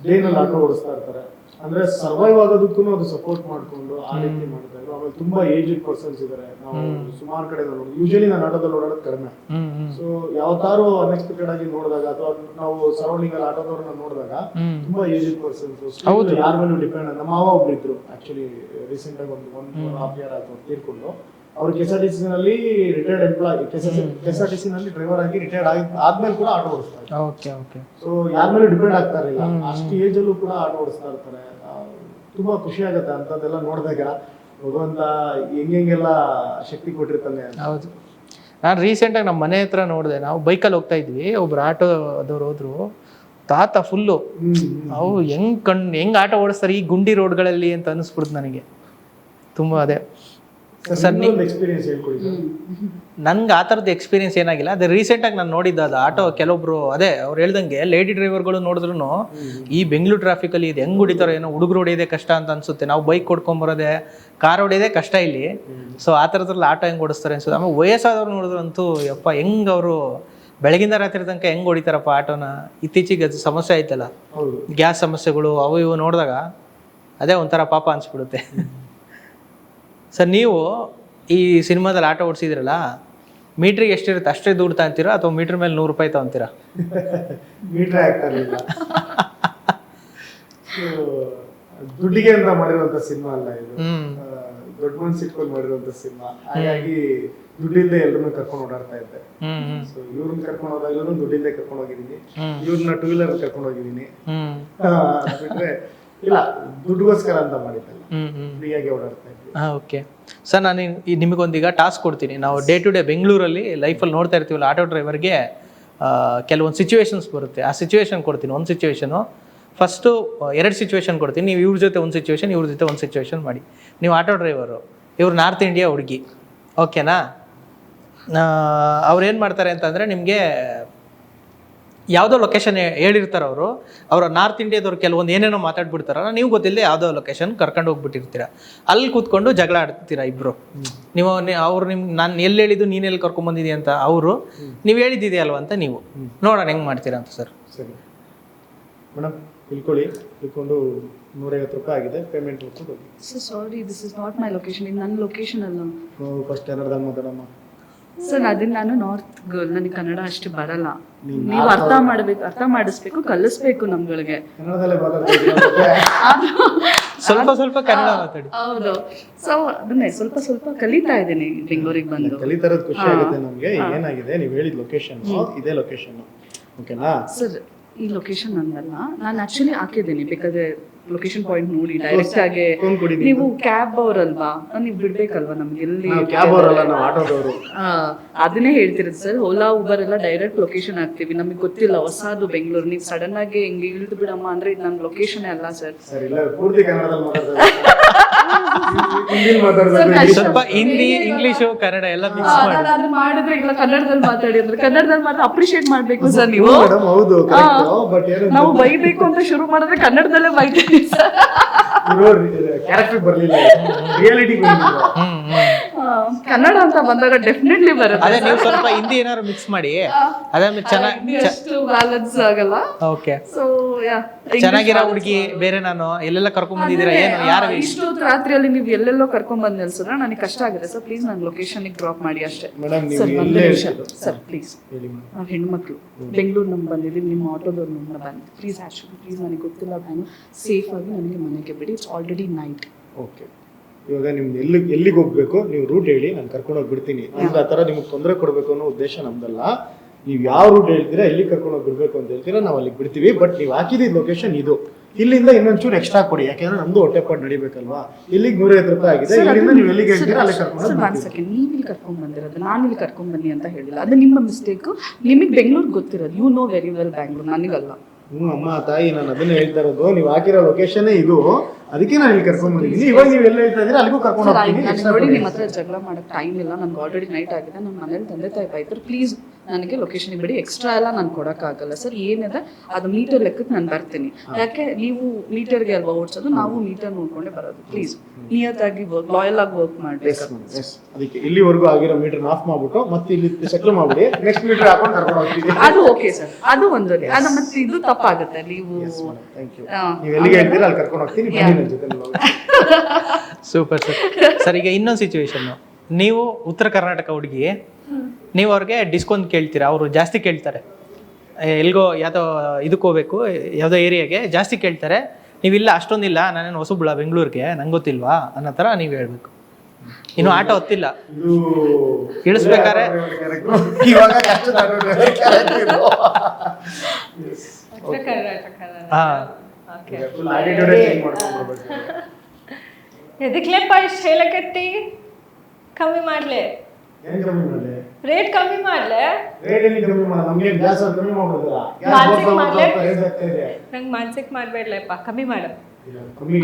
ಡೇನಲ್ಲಿ ಆಟೋ ಓಡಿಸ್ತಾ ಇರ್ತಾರೆ. ಅಂದ್ರೆ ಸರ್ವೈವ್ ಆಗೋದಕ್ಕೂ ಅದು ಸಪೋರ್ಟ್ ಮಾಡ್ಕೊಂಡು ಆ ರೀತಿ ಮಾಡ್ತಾ ಇದ್ರು. ಆಮೇಲೆ ತುಂಬಾ ಏಜ್ಡ್ ಪರ್ಸನ್ಸ್ ಇದಾರೆ. ನಾವು ಸುಮಾರು ಕಡೆ ನೋಡಿ, ಯೂಶಲಿ ನಾನು ಆಟೋದಲ್ಲಿ ಓಡಾಡೋದು ಕಡಿಮೆ. ಸೊ ಯಾವತ್ತಾರು ಅನ್ಎಕ್ಸ್ಪೆಕ್ಟೆಡ್ ಆಗಿ ನೋಡಿದಾಗ ಅಥವಾ ನಾವು ಸರೌಂಡಿಂಗ್ ಅಲ್ಲಿ ಆಟೋದವ್ರನ್ನ ನೋಡಿದಾಗ ತುಂಬಾ ಏಜ್ಡ್ ಪರ್ಸನ್ಸ್, ಯಾರ ಮೇಲೂ ಡಿಪೆಂಡ್. ನಮ್ಮ ಮಾವ ಒಬ್ರು ಇದ್ರು ಆಕ್ಚುಲಿ, ರೀಸೆಂಟ್ ಆಗಿ ಒಂದು 1.5 year ಆಯ್ತು ತೀರ್ಕೊಂಡು. ಅವ್ರು KSRTC ನಲ್ಲಿ ರಿಟೈರ್ಡ್ ಎಂಪ್ಲಾಯ್, KSRTC ನಲ್ಲಿ ಡ್ರೈವರ್ ಆಗಿ ರಿಟೈರ್ಡ್ ಆದ್ಮೇಲೆ ಕೂಡ ಆಟೋ ಓಡಿಸ್ತಾರೆ. ಸೊ ಯಾರ ಮೇಲೂ ಡಿಪೆಂಡ್ ಆಗ್ತಾ ಇರಲಿಲ್ಲ, ಅಷ್ಟು ಏಜ್ ಅಲ್ಲೂ ಕೂಡ ಆಟೋ ಓಡಿಸ್ತಾ ಇರ್ತಾರೆ. ತುಂಬಾ ಖುಷಿ ಆಗುತ್ತೆ ಅಂತದೆಲ್ಲ ನೋಡಿದಾಗ, ಭಗವಂತ ಹೆಂಗೆಲ್ಲ ಶಕ್ತಿ ಕೊಟ್ಟಿರ್ತಾನೆ. ಹೌದು, ನಾನು ರೀಸೆಂಟಾಗಿ ನಮ್ಮ ಮನೆ ಹತ್ರ ನೋಡಿದೆ, ನಾವು ಬೈಕಲ್ಲಿ ಹೋಗ್ತಾ ಇದ್ವಿ, ಒಬ್ರು ಆಟೋದವ್ರು ಹೋದ್ರು, ತಾತ ಫುಲ್ಲು ಅವು ಹೆಂಗ್ ಆಟೋ ಓಡಿಸ್ತಾರೆ ಈ ಗುಂಡಿ ರೋಡ್ಗಳಲ್ಲಿ ಅಂತ ಅನಿಸ್ಬಿಡ್ತು ನನಗೆ ತುಂಬ. ಅದೇ ಸರ್, ಎಕ್ಸ್ಪೀರಿಯನ್ಸ್ ಹೇಳ್ಕೊಡಿ. ನನ್ಗೆ ಆ ಥರದ್ದು ಎಕ್ಸ್ಪೀರಿಯನ್ಸ್ ಏನಾಗಿಲ್ಲ. ಅದೇ ರೀಸೆಂಟಾಗಿ ನಾನು ನೋಡಿದ್ದು ಅದು ಆಟೋ, ಕೆಲವೊಬ್ರು ಅದೇ ಅವ್ರು ಹೇಳ್ದಂಗೆ ಲೇಡಿ ಡ್ರೈವರ್ಗಳು ನೋಡಿದ್ರು ಈ ಬೆಂಗಳೂರು ಟ್ರಾಫಿಕಲ್ಲಿ ಇದು ಹೆಂಗ್ ಹೊಡಿತಾರೋ ಏನೋ, ಹುಡುಗರು ಹೊಡಿಯೋದೇ ಕಷ್ಟ ಅಂತ ಅನ್ಸುತ್ತೆ. ನಾವು ಬೈಕ್ ಕೊಡ್ಕೊಂಬರೋದೆ, ಕಾರ್ ಹೊಡಿಯೋದೇ ಕಷ್ಟ ಇಲ್ಲಿ. ಸೊ ಆ ಥರದ್ರಲ್ಲಿ ಆಟೋ ಹೆಂಗೆ ಓಡಿಸ್ತಾರೆ ಅನ್ಸುತ್ತೆ. ಆಮೇಲೆ ವಯಸ್ಸಾದವ್ರು ನೋಡಿದ್ರಂತೂ ಯಪ್ಪ ಹೆಂಗ್ ಅವರು ಬೆಳಗಿಂದ ರಾತ್ರಿ ತನಕ ಹೆಂಗ್ ಹೊಡಿತಾರಪ್ಪ ಆಟೋನ. ಇತ್ತೀಚೆಗೆ ಅದು ಸಮಸ್ಯೆ ಆಯ್ತಲ್ಲ, ಗ್ಯಾಸ್ ಸಮಸ್ಯೆಗಳು ಅವು ಇವು ನೋಡಿದಾಗ ಅದೇ ಒಂಥರ ಪಾಪ ಅನ್ಸ್ಬಿಡುತ್ತೆ. ಸರ್, ನೀವು ಈ ಸಿನಿಮಾದಲ್ಲಿ ಆಟೋ ಓಡಿಸಿದ್ರಲ್ಲ, ಮೀಟ್ರಿಗೆ ಎಷ್ಟಿರುತ್ತೆ ಅಷ್ಟೇ ದುಡ್ಡು ತಗೊಂತೀರಾ ಅಥವಾ ಮೀಟ್ರ್ ಮೇಲೆ 100 ರೂಪಾಯಿ ತಗೊಂತೀರಾ? ಮೀಟ್ರ್ ಆಗ್ತಾ ಇರಲಿಲ್ಲ, ದುಡ್ಡಿಗೆ ಅಂತ ಮಾಡಿರುವಂತ ಸಿನಿಮಾ ಅಲ್ಲ ಇದು, ದೊಡ್ಡ ಮನ್ಸು ಇಟ್ಕೊಂಡು ಮಾಡಿರುವಂತ ಸಿನಿಮಾ. ಹಾಗಾಗಿ ದುಡ್ಡಿಂದ ಎಲ್ಲರನ್ನೂ ಕರ್ಕೊಂಡು ಓಡಾಡ್ತಾ ಇದ್ದೆ. ಸೊ ಇವ್ರನ್ನ ಕರ್ಕೊಂಡು ಹೋದಾಗ್ಲೂ ದುಡ್ಡಿಂದ ಕರ್ಕೊಂಡು ಹೋಗಿದ್ದೀನಿ, ಇವ್ರನ್ನ 2 wheeler ಕರ್ಕೊಂಡು ಹೋಗಿದ್ದೀನಿ. ಬಿಟ್ರೆ ಇಲ್ಲ, ದುಡ್ಡುಗೋಸ್ಕರ ಅಂತ ಮಾಡಿದ್ದಲ್ಲ, ಫ್ರೀಯಾಗಿ ಓಡಾಡ್ತಾ ಇದ್ವಿ. ಓಕೆ ಸರ್, ನಾನು ನಿಮಗೊಂದೀಗ ಟಾಸ್ಕ್ ಕೊಡ್ತೀನಿ. ನಾವು ಡೇ ಟು ಡೇ ಬೆಂಗಳೂರಲ್ಲಿ ಲೈಫಲ್ಲಿ ನೋಡ್ತಾ ಇರ್ತೀವಲ್ಲ, ಆಟೋ ಡ್ರೈವರ್ಗೆ ಕೆಲವೊಂದು ಸಿಚುವೇಶನ್ಸ್ ಬರುತ್ತೆ. ಆ ಸಿಚುವೇಶನ್ ಕೊಡ್ತೀನಿ, ಒಂದು ಸಿಚುವೇಶನು. ಫಸ್ಟು 2 ಸಿಚುವೇಶನ್ ಕೊಡ್ತೀನಿ, ನೀವು ಇವ್ರ ಜೊತೆ ಒಂದು ಸಿಚುವೇಶನ್, ಇವ್ರ ಜೊತೆ ಒಂದು ಸಿಚುವೇಶನ್ ಮಾಡಿ. ನೀವು ಆಟೋ ಡ್ರೈವರು, ಇವ್ರು ನಾರ್ತ್ ಇಂಡಿಯಾ ಹುಡುಗಿ, ಓಕೆನಾ? ಅವ್ರು ಏನು ಮಾಡ್ತಾರೆ ಅಂತಂದರೆ, ನಿಮಗೆ ಯಾವುದೋ ಲೊಕೇಶನ್ ಹೇಳಿರ್ತಾರೆ ಅವರು. ಅವರ ನಾರ್ತ್ ಇಂಡಿಯಾದವ್ರು ಕೆಲವೊಂದು ಏನೇನೋ ಮಾತಾಡ್ಬಿಡ್ತಾರಲ್ಲ, ನೀವು ಗೊತ್ತಿಲ್ಲದೆ ಯಾವುದೋ ಲೊಕೇಶನ್ ಕರ್ಕೊಂಡು ಹೋಗ್ಬಿಟ್ಟಿರ್ತೀರ. ಅಲ್ಲಿ ಕೂತ್ಕೊಂಡು ಜಗಳ ಆಡ್ತೀರಾ ಇಬ್ಬರು. ನೀವು ಅವ್ರು ನಿಮ್ಗೆ ನಾನು ಎಲ್ಲಿ ಹೇಳಿದ್ದು, ನೀನು ಎಲ್ಲಿ ಕರ್ಕೊಂಬಂದಿದ್ದೀಯ ಅಂತ ಅವರು, ನೀವು ಹೇಳಿದ್ದಿದೆಯಲ್ವ ಅಂತ ನೀವು ನೋಡೋಣ ಹೆಂಗೆ ಮಾಡ್ತೀರಾ ಅಂತ. ಸರ್ ಸರಿ ಮೇಡಮ್, ಇಳ್ಕೊಂಡು 150 ರೂಪಾಯಿ ಆಗಿದೆ, ಪೇಮೆಂಟ್ ಕೊಟ್ಟು ಹೋಗಿ. Sorry, this is not my location, ಇದು ನನ್ನ ಲೊಕೇಶನ್ ಅಲ್ಲ. ಫಸ್ಟ್ ಕನ್ನಡದಾಗ ಮಾತಾಡಮ್ಮ. ಸರ್, ಅದನ್ನ ನಾನು ನಾರ್ತ್ ಗರ್ಲ್, ನನಗೆ ಕನ್ನಡ ಅಷ್ಟು ಬರಲ್ಲ. ನೀವು ಅರ್ಥ ಮಾಡಿಸ್ಬೇಕು, ಕಲಿಸ್ಬೇಕು ನಮ್ಗಳಿಗೆ. ಕನ್ನಡದಲ್ಲೇ ಮಾತಾಡ್ತೀವಿ, ಸ್ವಲ್ಪ ಕನ್ನಡ ಮಾತಾಡಿ. ಹೌದು, ಸೊ ಅದನ್ನೇ ಸ್ವಲ್ಪ ಕಲಿತಾ ಇದ್ದೀನಿ ಬೆಂಗಳೂರಿಗೆ ಬಂದು. ಕಲಿತಾ ಇರೋದು ಖುಷಿ ಆಗುತ್ತೆ ನಮಗೆ. ಏನಾಗಿದೆ, ನೀವು ಹೇಳಿದ ಲೊಕೇಶನ್ ಇದೇ ಲೊಕೇಶನ್, ಓಕೆನಾ? ಸರ್, ಈ ಲೊಕೇಶನ್ ಅಂದಲ್ಲ, ನಾನು ಆಕ್ಚುಲಿ ಹಾಕಿದ್ದೀನಿ, ಬೇಕಾದ್ರೆ ಲೊಕೇಶನ್ ಪಾಯಿಂಟ್ ನೋಡಿ ಡೈರೆಕ್ಟ್ ಆಗಿ ಫೋನ್ ಕೊಡಿ ನೀವು ಕ್ಯಾಬ್ ಅವರಲ್ವಾ ನೀವು ಬಿಡ್ಬೇಕಲ್ವಾ ನಮ್ಗೆ ಎಲ್ಲಿ ನಾವು ಕ್ಯಾಬ್ ಅವರಲ್ಲ, ನಾವು ಆಟೋದವರು. ಅದನ್ನೇ ಹೇಳ್ತಿರೋದು ಸರ್. ಓಲಾ ಉಬರ್ ಎಲ್ಲ ಡೈರೆಕ್ಟ್ ಲೊಕೇಶನ್ ಹಾಕ್ತೀವಿ, ನಮಗೆ ಗೊತ್ತಿಲ್ಲ ಹೊಸದು ಬೆಂಗಳೂರು, ನೀವು ಸಡನ್ ಆಗಿ ಹಿಂಗೆ ಇಳಿದು ಬಿಡಮ್ಮ ಅಂದ್ರೆ ಇದು ನನ್ನ ಲೊಕೇಶನ್ ಅಲ್ಲ ಸರ್. ಸರ್ ಇಲ್ಲ, ಪೂರ್ತಿ ಕನ್ನಡದಲ್ಲಿ ಮಾತಾಡ್ತಾರೆ. ಸ್ವಲ್ಪ ಹಿಂದಿ, ಇಂಗ್ಲಿಷು, ಕನ್ನಡ ಎಲ್ಲ ಮಿಕ್ಸ್ ಮಾಡಿ. ಅದು ಮಾಡಿದ್ರೆ ಇಲ್ಲ ಕನ್ನಡದಲ್ಲಿ ಮಾತಾಡಿ ಅಂದ್ರೆ ಕನ್ನಡದಲ್ಲಿ ಮಾತ್ರ ಅಪ್ರಿಶಿಯೇಟ್ ಮಾಡ್ಬೇಕು ಸರ್ ನೀವು. ಮೇಡಮ್ ಹೌದು, ಬಟ್ ಏನು ನಾವು ಬೈಬೇಕು ಅಂತ ಶುರು ಮಾಡಿದ್ರೆ ಕನ್ನಡದಲ್ಲೇ ಬೈತೀವಿ ಸರ್. ಕ್ಯಾರೆಕ್ಟರ್ ಬರ್ಲಿಲ್ಲ, ರಿಯಾಲಿಟಿ ಬಂದಿಲ್ಲ. ಕನ್ನಡ ಅಂತ ಬಂದಾಗ ಡೆಫಿನೆಟ್ಲಿ ಬರುತ್ತೆ. ಅದೇ ನೀವು ಸ್ವಲ್ಪ ಹಿಂದಿ ಏನಾದ್ರು ಮಿಕ್ಸ್ ಮಾಡಿ, ಅದಾದ್ಮೇಲೆ ಚೆನ್ನಾಗಿ ಅಷ್ಟು ಬ್ಯಾಲೆನ್ಸ್ ಆಗಲ್ಲ. ಓಕೆ. ಸೊ ಚೆನ್ನಾಗಿರೋ ಹುಡುಗಿ ಬೇರೆ, ನಾನು ಎಲ್ಲೆಲ್ಲ ಕರ್ಕೊಂಡ್ ಬಂದಿದ್ದೀರಾ, ಏನು ಯಾರು ಇಷ್ಟೊತ್ತು ರಾತ್ರಿಯಲ್ಲಿ ನೀವು ಎಲ್ಲೆಲ್ಲೋ ಕರ್ಕೊಂಡ್ ಬಂದ್ ನಿಲ್ಸಿದ್ರೆ ನನಗೆ ಕಷ್ಟ ಆಗುತ್ತೆ ಸರ್. ಪ್ಲೀಸ್ ನನ್ನ ಲೊಕೇಶನ್ ಡ್ರಾಪ್ ಮಾಡಿ ಅಷ್ಟೇ ಮೇಡಮ್. ನೀವು ಸರ್. ಎಲ್ಲೇ ಸರ್ ಪ್ಲೀಸ್, ನಾವು ಹೆಣ್ಮಕ್ಳು ಬೆಂಗಳೂರು ನಮ್ಗೆ ಬಂದಿದ್ದೀವಿ, ನಿಮ್ಮ ಆಟೋದವ್ರು ನಮ್ಮನ್ನ ಬಂದು ಪ್ಲೀಸ್ ಆ್ಯಕ್ಚುಲಿ ಪ್ಲೀಸ್ ನನಗೆ ಗೊತ್ತಿಲ್ಲ, ನಾನು ಸೇಫ್ ಆಗಿ ನನಗೆ ಮನೆಗೆ ಬಿಡಿ. It's already night. ಓಕೆ, ಇವಾಗ ನಿಮ್ಗೆ ಎಲ್ಲಿಗೆ ಹೋಗ್ಬೇಕು ನೀವು ರೂಟ್ ಹೇಳಿ, ನಾನು ಕರ್ಕೊಂಡೋಗಿ ಬಿಡ್ತೀನಿ. ನಮ್ಗೆ ಆ ಥರ ನಿಮ್ಗೆ ತೊಂದರೆ ಕೊಡಬೇಕು ಅನ್ನೋ ಉದ್ದೇಶ ನಮ್ದಲ್ಲ. ನೀವು ಯಾವ ರೂಟ್ ಹೇಳ್ತೀರಾ, ಎಲ್ಲಿ ಕರ್ಕೊಂಡೋಗಿ ಬಿಡ್ಬೇಕು ಅಂತ ಹೇಳ್ತೀರಾ, ನಾವು ಅಲ್ಲಿಗೆ ಬಿಡ್ತೀವಿ. ಬಟ್ ನೀವು ಹಾಕಿದ ಲೊಕೇಶನ್ ಇದು, ಇಲ್ಲಿಂದ ಇನ್ನೊಂಚೂರು ಎಕ್ಸ್ಟ್ರಾ ಕೊಡಿ, ಯಾಕೆಂದ್ರೆ ನಮ್ದು ಹೊಟ್ಟೆಪಾಡು ನಡಿಬೇಕಲ್ವಾ. ಇಲ್ಲಿಗೆ 150 ರೂಪಾಯಿ ಆಗಿದೆ, ಇಲ್ಲಿಂದ ನೀವು ಎಲ್ಲಿಗೆ ಹೇಳ್ತೀರಾ ಅಲ್ಲಿ ಕರ್ಕೊಂಡು. ಒನ್ ಸೆಕೆಂಡ್, ನೀವು ಇಲ್ಲಿ ಕರ್ಕೊಂಡ್ ಬಂದಿರೋದು, ನಾನು ಇಲ್ಲಿ ಕರ್ಕೊಂಡ್ ಬನ್ನಿ ಅಂತ ಹೇಳಿಲ್ಲ, ಅದು ನಿಮ್ಮ ಮಿಸ್ಟೇಕ್. ನಿಮಗೆ ಬೆಂಗಳೂರು ಗೊತ್ತಿರೋದು, you know very well Bangalore, ನನಗಲ್ಲ. ಅಮ್ಮ ತಾಯಿ, ನಾನು ಅದನ್ನೇ ಹೇಳ್ತಾ ಇರೋದು. ನೀವು ಹಾಕಿರೋ ಲೊಕೇಶನ್ ಇದು, ಅದಕ್ಕೆ ನಾನು ಇಲ್ಲಿ ಕರ್ಕೊಂಡ್ ಬಂದಿದ್ದೀನಿ. ಇವಾಗ ನೀವು ಎಲ್ಲ ಹೇಳ್ತಾ ಇದ್ರೆ ಅಲ್ಲಿಗೂ ಕರ್ಕೊಂಡು ಹೋಗ್ತೀನಿ. ನೋಡಿ, ನಿಮ್ಮ ಹತ್ರ ಜಗಳ ಮಾಡಕ್ ಟೈಮ್ ಇಲ್ಲ, ನನ್ಗೆ ಆಲ್ರೆಡಿ ನೈಟ್ ಆಗಿದೆ. ನಮ್ಮ ಮನೇಲಿ ತಂದೆ ತಾಯಿ ಬೈತಾರೆ. ಪ್ಲೀಸ್ ನನಗೆ ಲೊಕೇಶನ್ ಬಿಡಿ, ಎಕ್ಸ್ಟ್ರಾ ಎಲ್ಲ ನಾನು ಕೊಡೋಕ್ಕಾಗಲ್ಲ ಸರ್. ಏನಿದೆ ಅದು ಮೀಟರ್ ಲೆಕ್ಕಕ್ಕೆ ನಾನು ಬರ್ತೀನಿ. ಯಾಕೆ ನೀವು ಮೀಟರ್ಗೆ ಅಲ್ವಾ ಓಡಿಸೋದು, ನಾವು ಮೀಟರ್ ನೋಡ್ಕೊಂಡೇ ಬರೋದು. ಪ್ಲೀಸ್ ನಿಯತ್ತಾಗಿ ವರ್ಕ್, ಲಾಯಲ್ ಆಗಿ ವರ್ಕ್ ಮಾಡಬೇಕು. ಅದಕ್ಕೆ ಇಲ್ಲಿವರೆಗೂ ಆಗಿರೋ ಮೀಟರ್ ಆಫ್ ಮಾಡ್ಬಿಟ್ಟು ಮತ್ತೆ ಇಲ್ಲಿ ಸೆಟ್ಲ್ ಮಾಡ್ಬಿಡಿ, ನೆಕ್ಸ್ಟ್ ಮೀಟರ್ ಹಾಕೊಂಡು ಕರ್ಕೊಂಡು ಹೋಗ್ತೀವಿ. ಅದು ಓಕೆ ಸರ್, ಅದು ಒಂದು. ಅದು ಮತ್ತೆ ಇದು ತಪ್ಪಾಗುತ್ತೆ. ನೀವು ನೀವು ಎಲ್ಲಿಗೆ ಹೇಳ್ತೀರಾ ಅಲ್ಲಿ ಕರ್ಕೊಂಡು ಹೋಗ್ತೀನಿ, ಬನ್ನಿ ನನ್ನ ಜೊತೆ. Super sir. ಸರ್ ಈಗ ಇನ್ನೊಂದು ಸಿಚುವೇಶನ್, ನೀವು ಉತ್ತರ ಕರ್ನಾಟಕ ಹುಡುಗಿ, ನೀವು ಅವ್ರಿಗೆ ಡಿಸ್ಕೌಂಟ್ ಕೇಳ್ತೀರಾ, ಅವರು ಜಾಸ್ತಿ ಕೇಳ್ತಾರೆ. ಎಲ್ಗೋ ಯಾವುದೋ ಇದಕ್ಕೆ ಹೋಗ್ಬೇಕು, ಯಾವುದೋ ಏರಿಯಾಗೆ ಜಾಸ್ತಿ ಕೇಳ್ತಾರೆ. ನೀವಿಲ್ಲ ಅಷ್ಟೊಂದಿಲ್ಲ, ನಾನೇನು ಹೊಸಬ್ಳ ಬೆಂಗಳೂರಿಗೆ, ನಂಗೆ ಗೊತ್ತಿಲ್ವಾ ಅನ್ನೋ ಥರ ನೀವು ಹೇಳ್ಬೇಕು. ಇನ್ನು ಆಟೋ ಹೊತ್ತಿಲ್ಲ, ಇಳಿಸ್ಬೇಕಾರೆ ಇವಾಗ ಎದಕ್ಲೆಪ್ಪ ಇಷ್ಟು ಹೇಳಕತ್ತಿ? ಕಮ್ಮಿ ಮಾಡ್ಲೆ, ರೇಟ್ ಕಮ್ಮಿ ಮಾಡ್ಲೆ. ನಂಗೆ ಮಾನಸಿಕ ಮಾಡ್ಬೇಡ್ಲಪ್ಪ, ಕಮ್ಮಿ ಮಾಡು.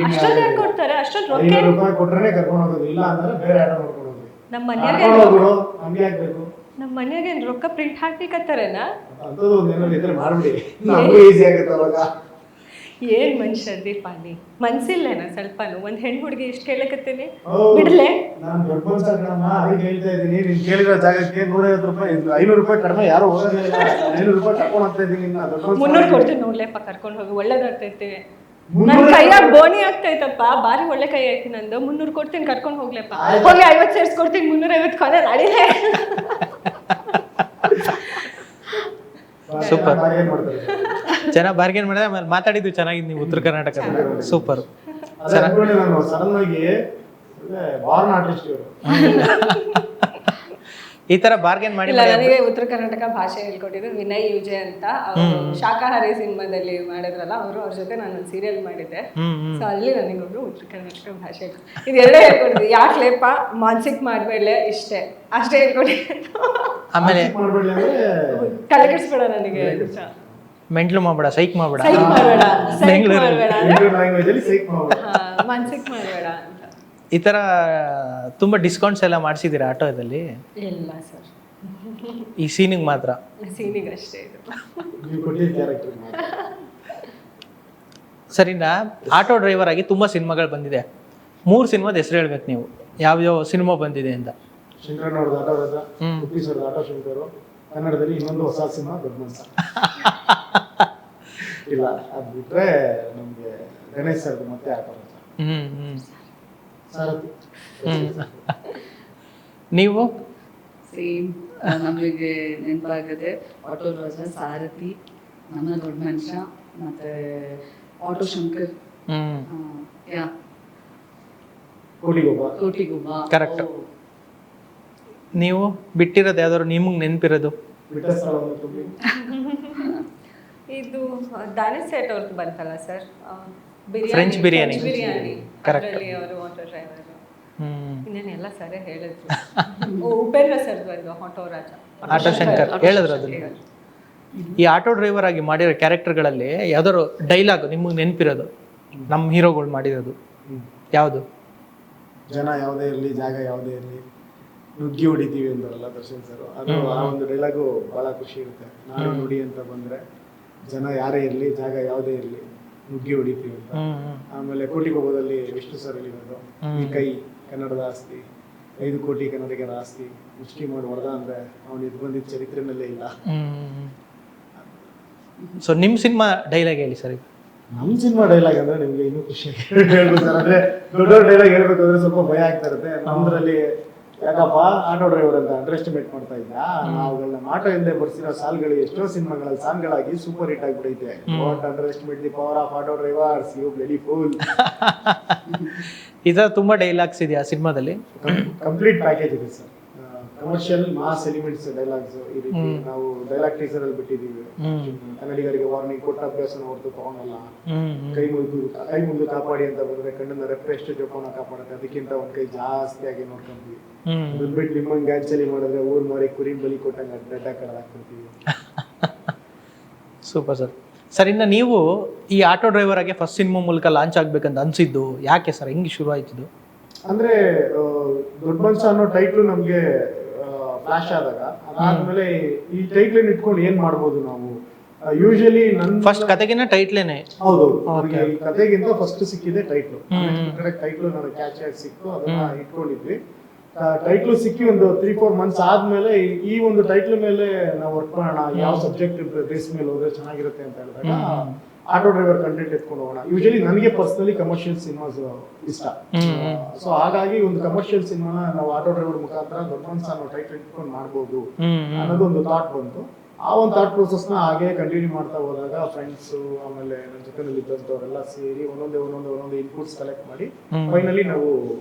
ಅಷ್ಟೊಂದು ಯಾಕೆ ಕೊಡ್ತಾರೆ? ಅಷ್ಟೊಂದು ರೊಕ್ಕ ಕೊಟ್ರೆ ಕರ್ಕೊಂಡು ಹೋಗೋದು, ಇಲ್ಲ ಅಂದ್ರೆ ಬೇರೆ ಆಟೋ ನೋಡ್ಕೊಂಡು ಹೋಗಿ. ನಮ್ಮ ಮನ್ಯಾಗ ನಮ್ಗೆ ಆಗ್ಬೇಕು. ನಮ್ಮ ಮನ್ಯಾಗ ಏನ್ ರೊಕ್ಕ ಪ್ರಿಂಟ್ ಹಾಕ್ಲಿಕ್ಕತ್ತಾರೇನ? ಅಂತದ್ದು ಒಂದು ಏನಾದ್ರು ಇದ್ರೆ ಮಾಡ್ಬಿಡಿ, ನಮಗೂ ಈಸಿ ಆಗುತ್ತೆ ಅವಾಗ. ಏನ್ ಮನುಷ್ಯರ್ದಿ ಪಾನಿ, ಮನ್ಸಿಲ್ಲೇನ ಸ್ವಲ್ಪನು? ಒಂದ್ ಹೆಣ್ಣು ಹುಡುಗಿ ಇಷ್ಟು ಕೇಳಕತ್ತೀನಿ, ಬಿಡ್ಲೆ? ನಾನು ದೊಡ್ಡ ಮನ್ಸಮ್ಮ, ಅದಕ್ಕೆ ಹೇಳ್ತಾ ಇದ್ದೀನಿ. ನೀನ್ ಕೇಳಿರೋ ಜಾಗಕ್ಕೆ 150 ರೂಪಾಯಿ, 500 ರೂಪಾಯಿ ಕಡಿಮೆ ಯಾರು ಹೋಗೋದಿಲ್ಲ. 500 ರೂಪಾಯಿ ಕರ್ಕೊಂಡು ಹೋಗ್ತಾ ಇದ್ದೀನಿ. 300 ಕೊಡ್ತೀನಿ ನೋಡ್ಲೆಪ್ಪ, ಕರ್ಕೊಂಡು ಹೋಗಿ, ಒಳ್ಳೇದಾಗ್ತೈತಿ. ನನ್ ಕೈಯಾಗ ಬೋನಿ ಆಗ್ತೈತಪ್ಪ, ಬಾರಿ ಒಳ್ಳೆ ಕೈ ಐತಿ ನಂದು. 300 ಕೊಡ್ತೀನಿ, ಕರ್ಕೊಂಡು ಹೋಗ್ಲೆಪ್ಪ. ಹೋಗಿ 50 ಸೇರ್ಸ್ಕೊಡ್ತೀನಿ, 350 ಕೊನೆ ನಡಿಲೆ. ಸೂಪರ್, ಚೆನ್ನಾಗಿ ಬಾರ್ಗೇನ್ ಮಾಡಿದೆ. ಆಮೇಲೆ ಮಾತಾಡಿದ್ದು ಚೆನ್ನಾಗಿದ್ದು ನೀವು ಉತ್ತರ ಕರ್ನಾಟಕ. ಸೂಪರ್. ಸಡನ್ ಆಗಿ ಬಾರ್ನ್ ಆರ್ಟಿಸ್ಟ್ ಈ ತರ ಬಾರ್ಗೇನ್ ಮಾಡಿ. ನನಗೆ ಉತ್ತರ ಕರ್ನಾಟಕ ಭಾಷೆ ಹೇಳ್ಕೊಟ್ಟಿದ್ದು ವಿನಯ್ ಯುಜೆ ಅಂತ. ಶಾಕಾಹಾರಿ ಸಿನಿಮಾದಲ್ಲಿ ಮಾಡಿದ್ರಲ್ಲ ಅವರು, ಅವ್ರ ಜೊತೆ ನಾನು ಸೀರಿಯಲ್ ಮಾಡಿದ್ದೆ. ಸೊ ಅಲ್ಲಿ ನನಗೊಬ್ರು ಉತ್ತರ ಕರ್ನಾಟಕ ಭಾಷೆ ಇದೆರಡೇ ಹೇಳ್ಕೊಟ್ಟಿದ್ವಿ. ಯಾಕ್ಲೇಪ ಮಾನಸಿಕ ಮಾಡ್ಬೇಡ್ಲೆ, ಇಷ್ಟೇ ಅಷ್ಟೇ ಹೇಳ್ಕೊಟ್ಟಿದ್ದು. ಆಮೇಲೆ ತಲೆ ಕೆಡಿಸ್ಬೇಡ ನನಗೆ, ಮೆಂಟ್ಲು ಮಾಡ್ಬೇಡ, ಸೈಕ್ ಮಾಡ್ಬೇಡ, ಮಾನಸಿಕ ಮಾಡ್ಬೇಡ. ಈ ತರ ತುಂಬಾ ಡಿಸ್ಕೌಂಟ್ಸ್ ಎಲ್ಲ ಮಾಡಿಸಿದ್ದೀರಾ ಆಟೋದಲ್ಲಿ? ಇಲ್ಲ ಸರ್, ಈ ಸೀನಿಗೆ ಮಾತ್ರ. ಸೀನಿಗೆ ಅಷ್ಟೇ ಇದು. ಸರಿನಾ? ಆಟೋ ಡ್ರೈವರ್ ಆಗಿ ತುಂಬಾ ಸಿನಿಮಾಗಳು ಬಂದಿದೆ. 3 ಸಿನಿಮಾದ ಹೆಸರು ಹೇಳ್ಬೇಕು ನೀವು, ಯಾವ್ಯಾವ ಸಿನಿಮಾ ಬಂದಿದೆ ಅಂತ. ಶಂಕರನವ್ರದ್ದು ಆಟೋ ರಥ, ಉಪ್ಪಿಸೋರ್ದು ಆಟೋ ಶಂಕರು, ಕನ್ನಡದಲ್ಲಿ ಇನ್ನೊಂದು ಹೊಸ ಸಿನಿಮಾ ದೊಡ್ಡ ಮನ್ಸ. ಇಲ್ಲ, ಅದು ಬಿಟ್ರೆ ನಮ್ಗೆ ಗಣೇಶ್ ಸರ್ದು ಮತ್ತೆ ಆಟೋ ರಥ, ಸಾರಥಿ. ನೀವು? ಸೇಮ್, ನಮಗೆ ನೆನಪಾಗದೆ ಆಟೋ ರಾಜ, ಸಾರಥಿ, ನನ್ನ ದೊಡ್ಡ ಮನುಷ್ಯ, ಮತ್ತೆ ಆಟೋ ಶಂಕರ್, ಕೋಟಿಗೊಬ್ಬ. ಕರೆಕ್ಟ್. ನೀವು ಬಿಟ್ಟಿರೋದು ಯಾವ್ದಾದ್ರು ನಿಮಗೆ ನೆನಪಿರೋದು? ಇದು ದಾನಿ ಸೇಟ್ ಅವ್ರದ್ದು ಬಂತಲ್ಲ ಸರ್, French biryani. Correct. ಅದರಲ್ಲಿ ಅವರು ಆಟೋ ಡ್ರೈವರ್. ಹ್ಮ್ ಇನ್ನೇನೆಲ್ಲ ಸರಿ ಹೇಳಿದ್ರು. ಉಪೇಂದ್ರ ಸರ್ ಬಂದು ಆಟೋ ರಾಜ, ಆಟೋ ಶಂಕರ್ ಹೇಳಿದ್ರು ಅದನ್ನ. ಈ ಆಟೋ ಡ್ರೈವರ್ ಆಗಿ ಮಾಡಿರೋ ಕ್ಯಾರೆಕ್ಟರ್ಗಳಲ್ಲಿ ಯಾವ್ದಾದ್ರು ಡೈಲಾಗ್ ನಿಮಗೆ ನೆನಪಿರೋದು ನಮ್ಮ ಹೀರೋಗಳು ಮಾಡಿರೋದು ಯಾವುದು? ಜನ ಯಾವುದೇ ಇರಲಿ, ಜಾಗ ಯಾವುದೇ ಇರಲಿ, ನುಗ್ಗಿ ಹೊಡಿತೀವಿ ಅಂತಾರಲ್ಲ ದರ್ಶನ್ ಸರ್, ಅದು ಆ ಒಂದು ಡೈಲಾಗು ಬಹಳ ಖುಷಿ ಇರುತ್ತೆ. ನಾಡು ನುಡಿ ಅಂತ ಬಂದ್ರೆ ಜನ ಯಾರೇ ಇರಲಿ, ಜಾಗ ಯಾವುದೇ ಇರಲಿ, ನುಗ್ಗಿ ಹೊಡಿತೀವಿ ಅಂತ. ಆಮೇಲೆ ಕೋಟಿಗೊಬ್ಬದಲ್ಲಿ ವಿಷ್ಣು ಸರ್ ಹೇಳಿರೋದು, ಈ ಕೈ ಕನ್ನಡದ ಆಸ್ತಿ, 5 ಕೋಟಿ ಕನ್ನಡಿಗರ ಆಸ್ತಿ, ಮುಷ್ಟಿ ಮಾಡಿ ಹೊಡೆದ ಅಂದ್ರೆ ಅವನು ಇದು ಬಂದಿದ್ದ ಚರಿತ್ರೆನಲ್ಲೇ ಇಲ್ಲ. ಸೊ ನಿಮ್ಮ ಸಿನಿಮಾ ಡೈಲಾಗ್ ಹೇಳಿ ಸರ್. ನಮ್ಮ ಸಿನಿಮಾ ಡೈಲಾಗ್ ಅಂದ್ರೆ ನಿಮ್ಗೆ ಇನ್ನೂ ಖುಷಿ ಹೇಳ್ಬೋದು ಸರ್. ಅಂದ್ರೆ ದೊಡ್ಡ ಡೈಲಾಗ್ ಹೇಳ್ಬೇಕಂದ್ರೆ ಸ್ವಲ್ಪ ಭಯ ಆಗ್ತಾ ಇರುತ್ತೆ. ನಮ್ದ್ರಲ್ಲಿ ಯಾಕಪ್ಪ ಆಟೋ ಡ್ರೈವರ್ ಅಂತ ಅಂಡರ್ ಎಸ್ಟಿಮೇಟ್ ಮಾಡ್ತಾ ಇದ್ದ, ನಾವುಗಳನ್ನ ಆಟೋ ಹಿಂದೆ ಬರ್ಸಿರೋ ಸಾಲ್ಗಳು ಎಷ್ಟೋ ಸಿನಿಮಾಗಳಲ್ಲಿ ಸಾಂಗ್ಗಳಾಗಿ ಸೂಪರ್ ಹಿಟ್ ಆಗಿಬಿಡೈತೆ. Don't underestimate the power of auto drivers, you bloody fool. ಈ ಥರ ತುಂಬಾ ಡೈಲಾಗ್ಸ್ ಇದೆಯಾ ಸಿನಿಮಾದಲ್ಲಿ? ಕಂಪ್ಲೀಟ್ ಪ್ಯಾಕೇಜ್ ಇದೆ sir. Commercial mass elements dialogues ಈ ರೀತಿ ನಾವು ಡೈಲಾಗ್ ಟೀಸರ್ ಅಲ್ಲಿ ಬಿಟ್ಟಿದ್ದೀವಿ. ಕನ್ನಡಿಗರಿಗೆ ವಾರ್ನಿಂಗ್ ಕೊಟ್ಟ ಅಭ್ಯಾಸನ ಹೊರತು ತಗೊಂಡಲ್ಲ. ಕೈ ಮುಗಿದು ಕಾಪಾಡಿ ಅಂತ ಬಂದ್ರೆ ಕಣ್ಣನ್ನ ರೆಪ್ಪೆ ಎಷ್ಟು ಜೋಪಾನ ಕಾಪಾಡುತ್ತೆ, ಅದಕ್ಕಿಂತ ಒಂದ್ ಕೈ ಜಾಸ್ತಿ ಆಗಿ ನೋಡ್ಕೊಂತೀವಿ. ಅದನ್ನ ಬಿಟ್ಟು ನಿಮ್ಮಂಗ್ ಗಾಂಚಲಿ ಮಾಡಿದ್ರೆ ಊರ್ ಮಾರಿ ಕುರಿ ಬಲಿ ಕೊಟ್ಟಂಗ ಅಡ್ಡ ಕಳದಾಕ್ತಿರ್ತೀವಿ. Super sir. ಸರ್ ಇನ್ನು ನೀವು ಈ ಆಟೋ ಡ್ರೈವರ್ ಆಗಿ ಫಸ್ಟ್ ಸಿನಿಮಾ ಮೂಲಕ ಲಾಂಚ್ ಆಗ್ಬೇಕಂತ ಅನ್ಸಿದ್ದು ಯಾಕೆ ಸರ್? ಹೆಂಗೆ ಶುರು ಆಯ್ತಿದ್ದು? ಅಂದ್ರೆ ದೊಡ್ಡ ಮನುಷ್ಯ ಅನ್ನೋ ಟೈಟ್ಲು ನಮ್ಗೆ ಫ್ಲಾಶ್ ಆದಾಗ, ಅದಾದ್ಮೇಲೆ ಈ ಟೈಟ್ಲ್ ಇಟ್ಕೊಂಡು ಏನ್ ಮಾಡ್ಬೋದು ನಾವು. ಯೂಶಲಿ ನನ್ ಫಸ್ಟ್ ಕತೆಗಿನ ಟೈಟ್ಲೇನೆ. ಹೌದು, ಈ ಕತೆಗಿಂತ ಫಸ್ಟ್ ಸಿಕ್ಕಿದೆ ಟೈಟ್ಲು. ಟೈಟ್ಲು ನನಗೆ ಕ್ಯಾಚ್ ಆಗಿ ಸಿಕ್ತು, ಅದನ್ನ ಇಟ್ಕೊಂಡಿದ್ವಿ. ಟೈಟ್ಲು ಸಿಕ್ಕಿ ಒಂದು 3-4 ಮಂತ್ಸ್ ಆದ್ಮೇಲೆ ಈ ಒಂದು ಟೈಟ್ಲ್ ಮೇಲೆ ನಾವು ವರ್ಕ್ ಮಾಡೋಣ, ಯಾವ ಸಬ್ಜೆಕ್ಟ್ ಬೇಸ್ ಮೇಲೆ ಹೋದ್ರೆ ಚೆನ್ನಾಗಿರುತ್ತೆ ಅಂತ ಹೇಳಿದಾಗ ಆಟೋ ಡ್ರೈವರ್ ಕಂಟೆಂಟ್ ಎತ್ಕೊಂಡು ಹೋಗೋಣ. ಯೂಶಲಿ ನನಗೆ ಪರ್ಸನಲಿ ಕಮರ್ಷಿಯಲ್ ಸಿನಿಮಾಸ್ ಇಷ್ಟ. ಸೊ ಹಾಗಾಗಿ ಒಂದು ಕಮರ್ಷಿಯಲ್ ಸಿನಿಮಾನ ನಾವು ಆಟೋ ಡ್ರೈವರ್ ಮುಖಾಂತರ ದೊಡ್ಡ ಮನ್ಸ ಅನ್ನೋ ಟೈಟ್ಲ್ ಇಟ್ಕೊಂಡು ಮಾಡ್ಬೋದು ಅನ್ನೋದು ಒಂದು ಥಾಟ್ ಬಂತು. ಆ ಒಂದು ಥಾಟ್ ಪ್ರೊಸೆಸ್ ನ ಹಾಗೆ ಕಂಟಿನ್ಯೂ ಮಾಡ್ತಾ ಹೋದಾಗ ಫ್ರೆಂಡ್ಸ್ ಆಮೇಲೆ ನನ್ನ ಜೊತೆನಲ್ಲಿ ಇದ್ದಂಥವರೆಲ್ಲ ಸೇರಿ ಒಂದೊಂದೇ ಇನ್ಪುಟ್ಸ್ ಕಲೆಕ್ಟ್ ಮಾಡಿ ಫೈನಲಿ ನಾವು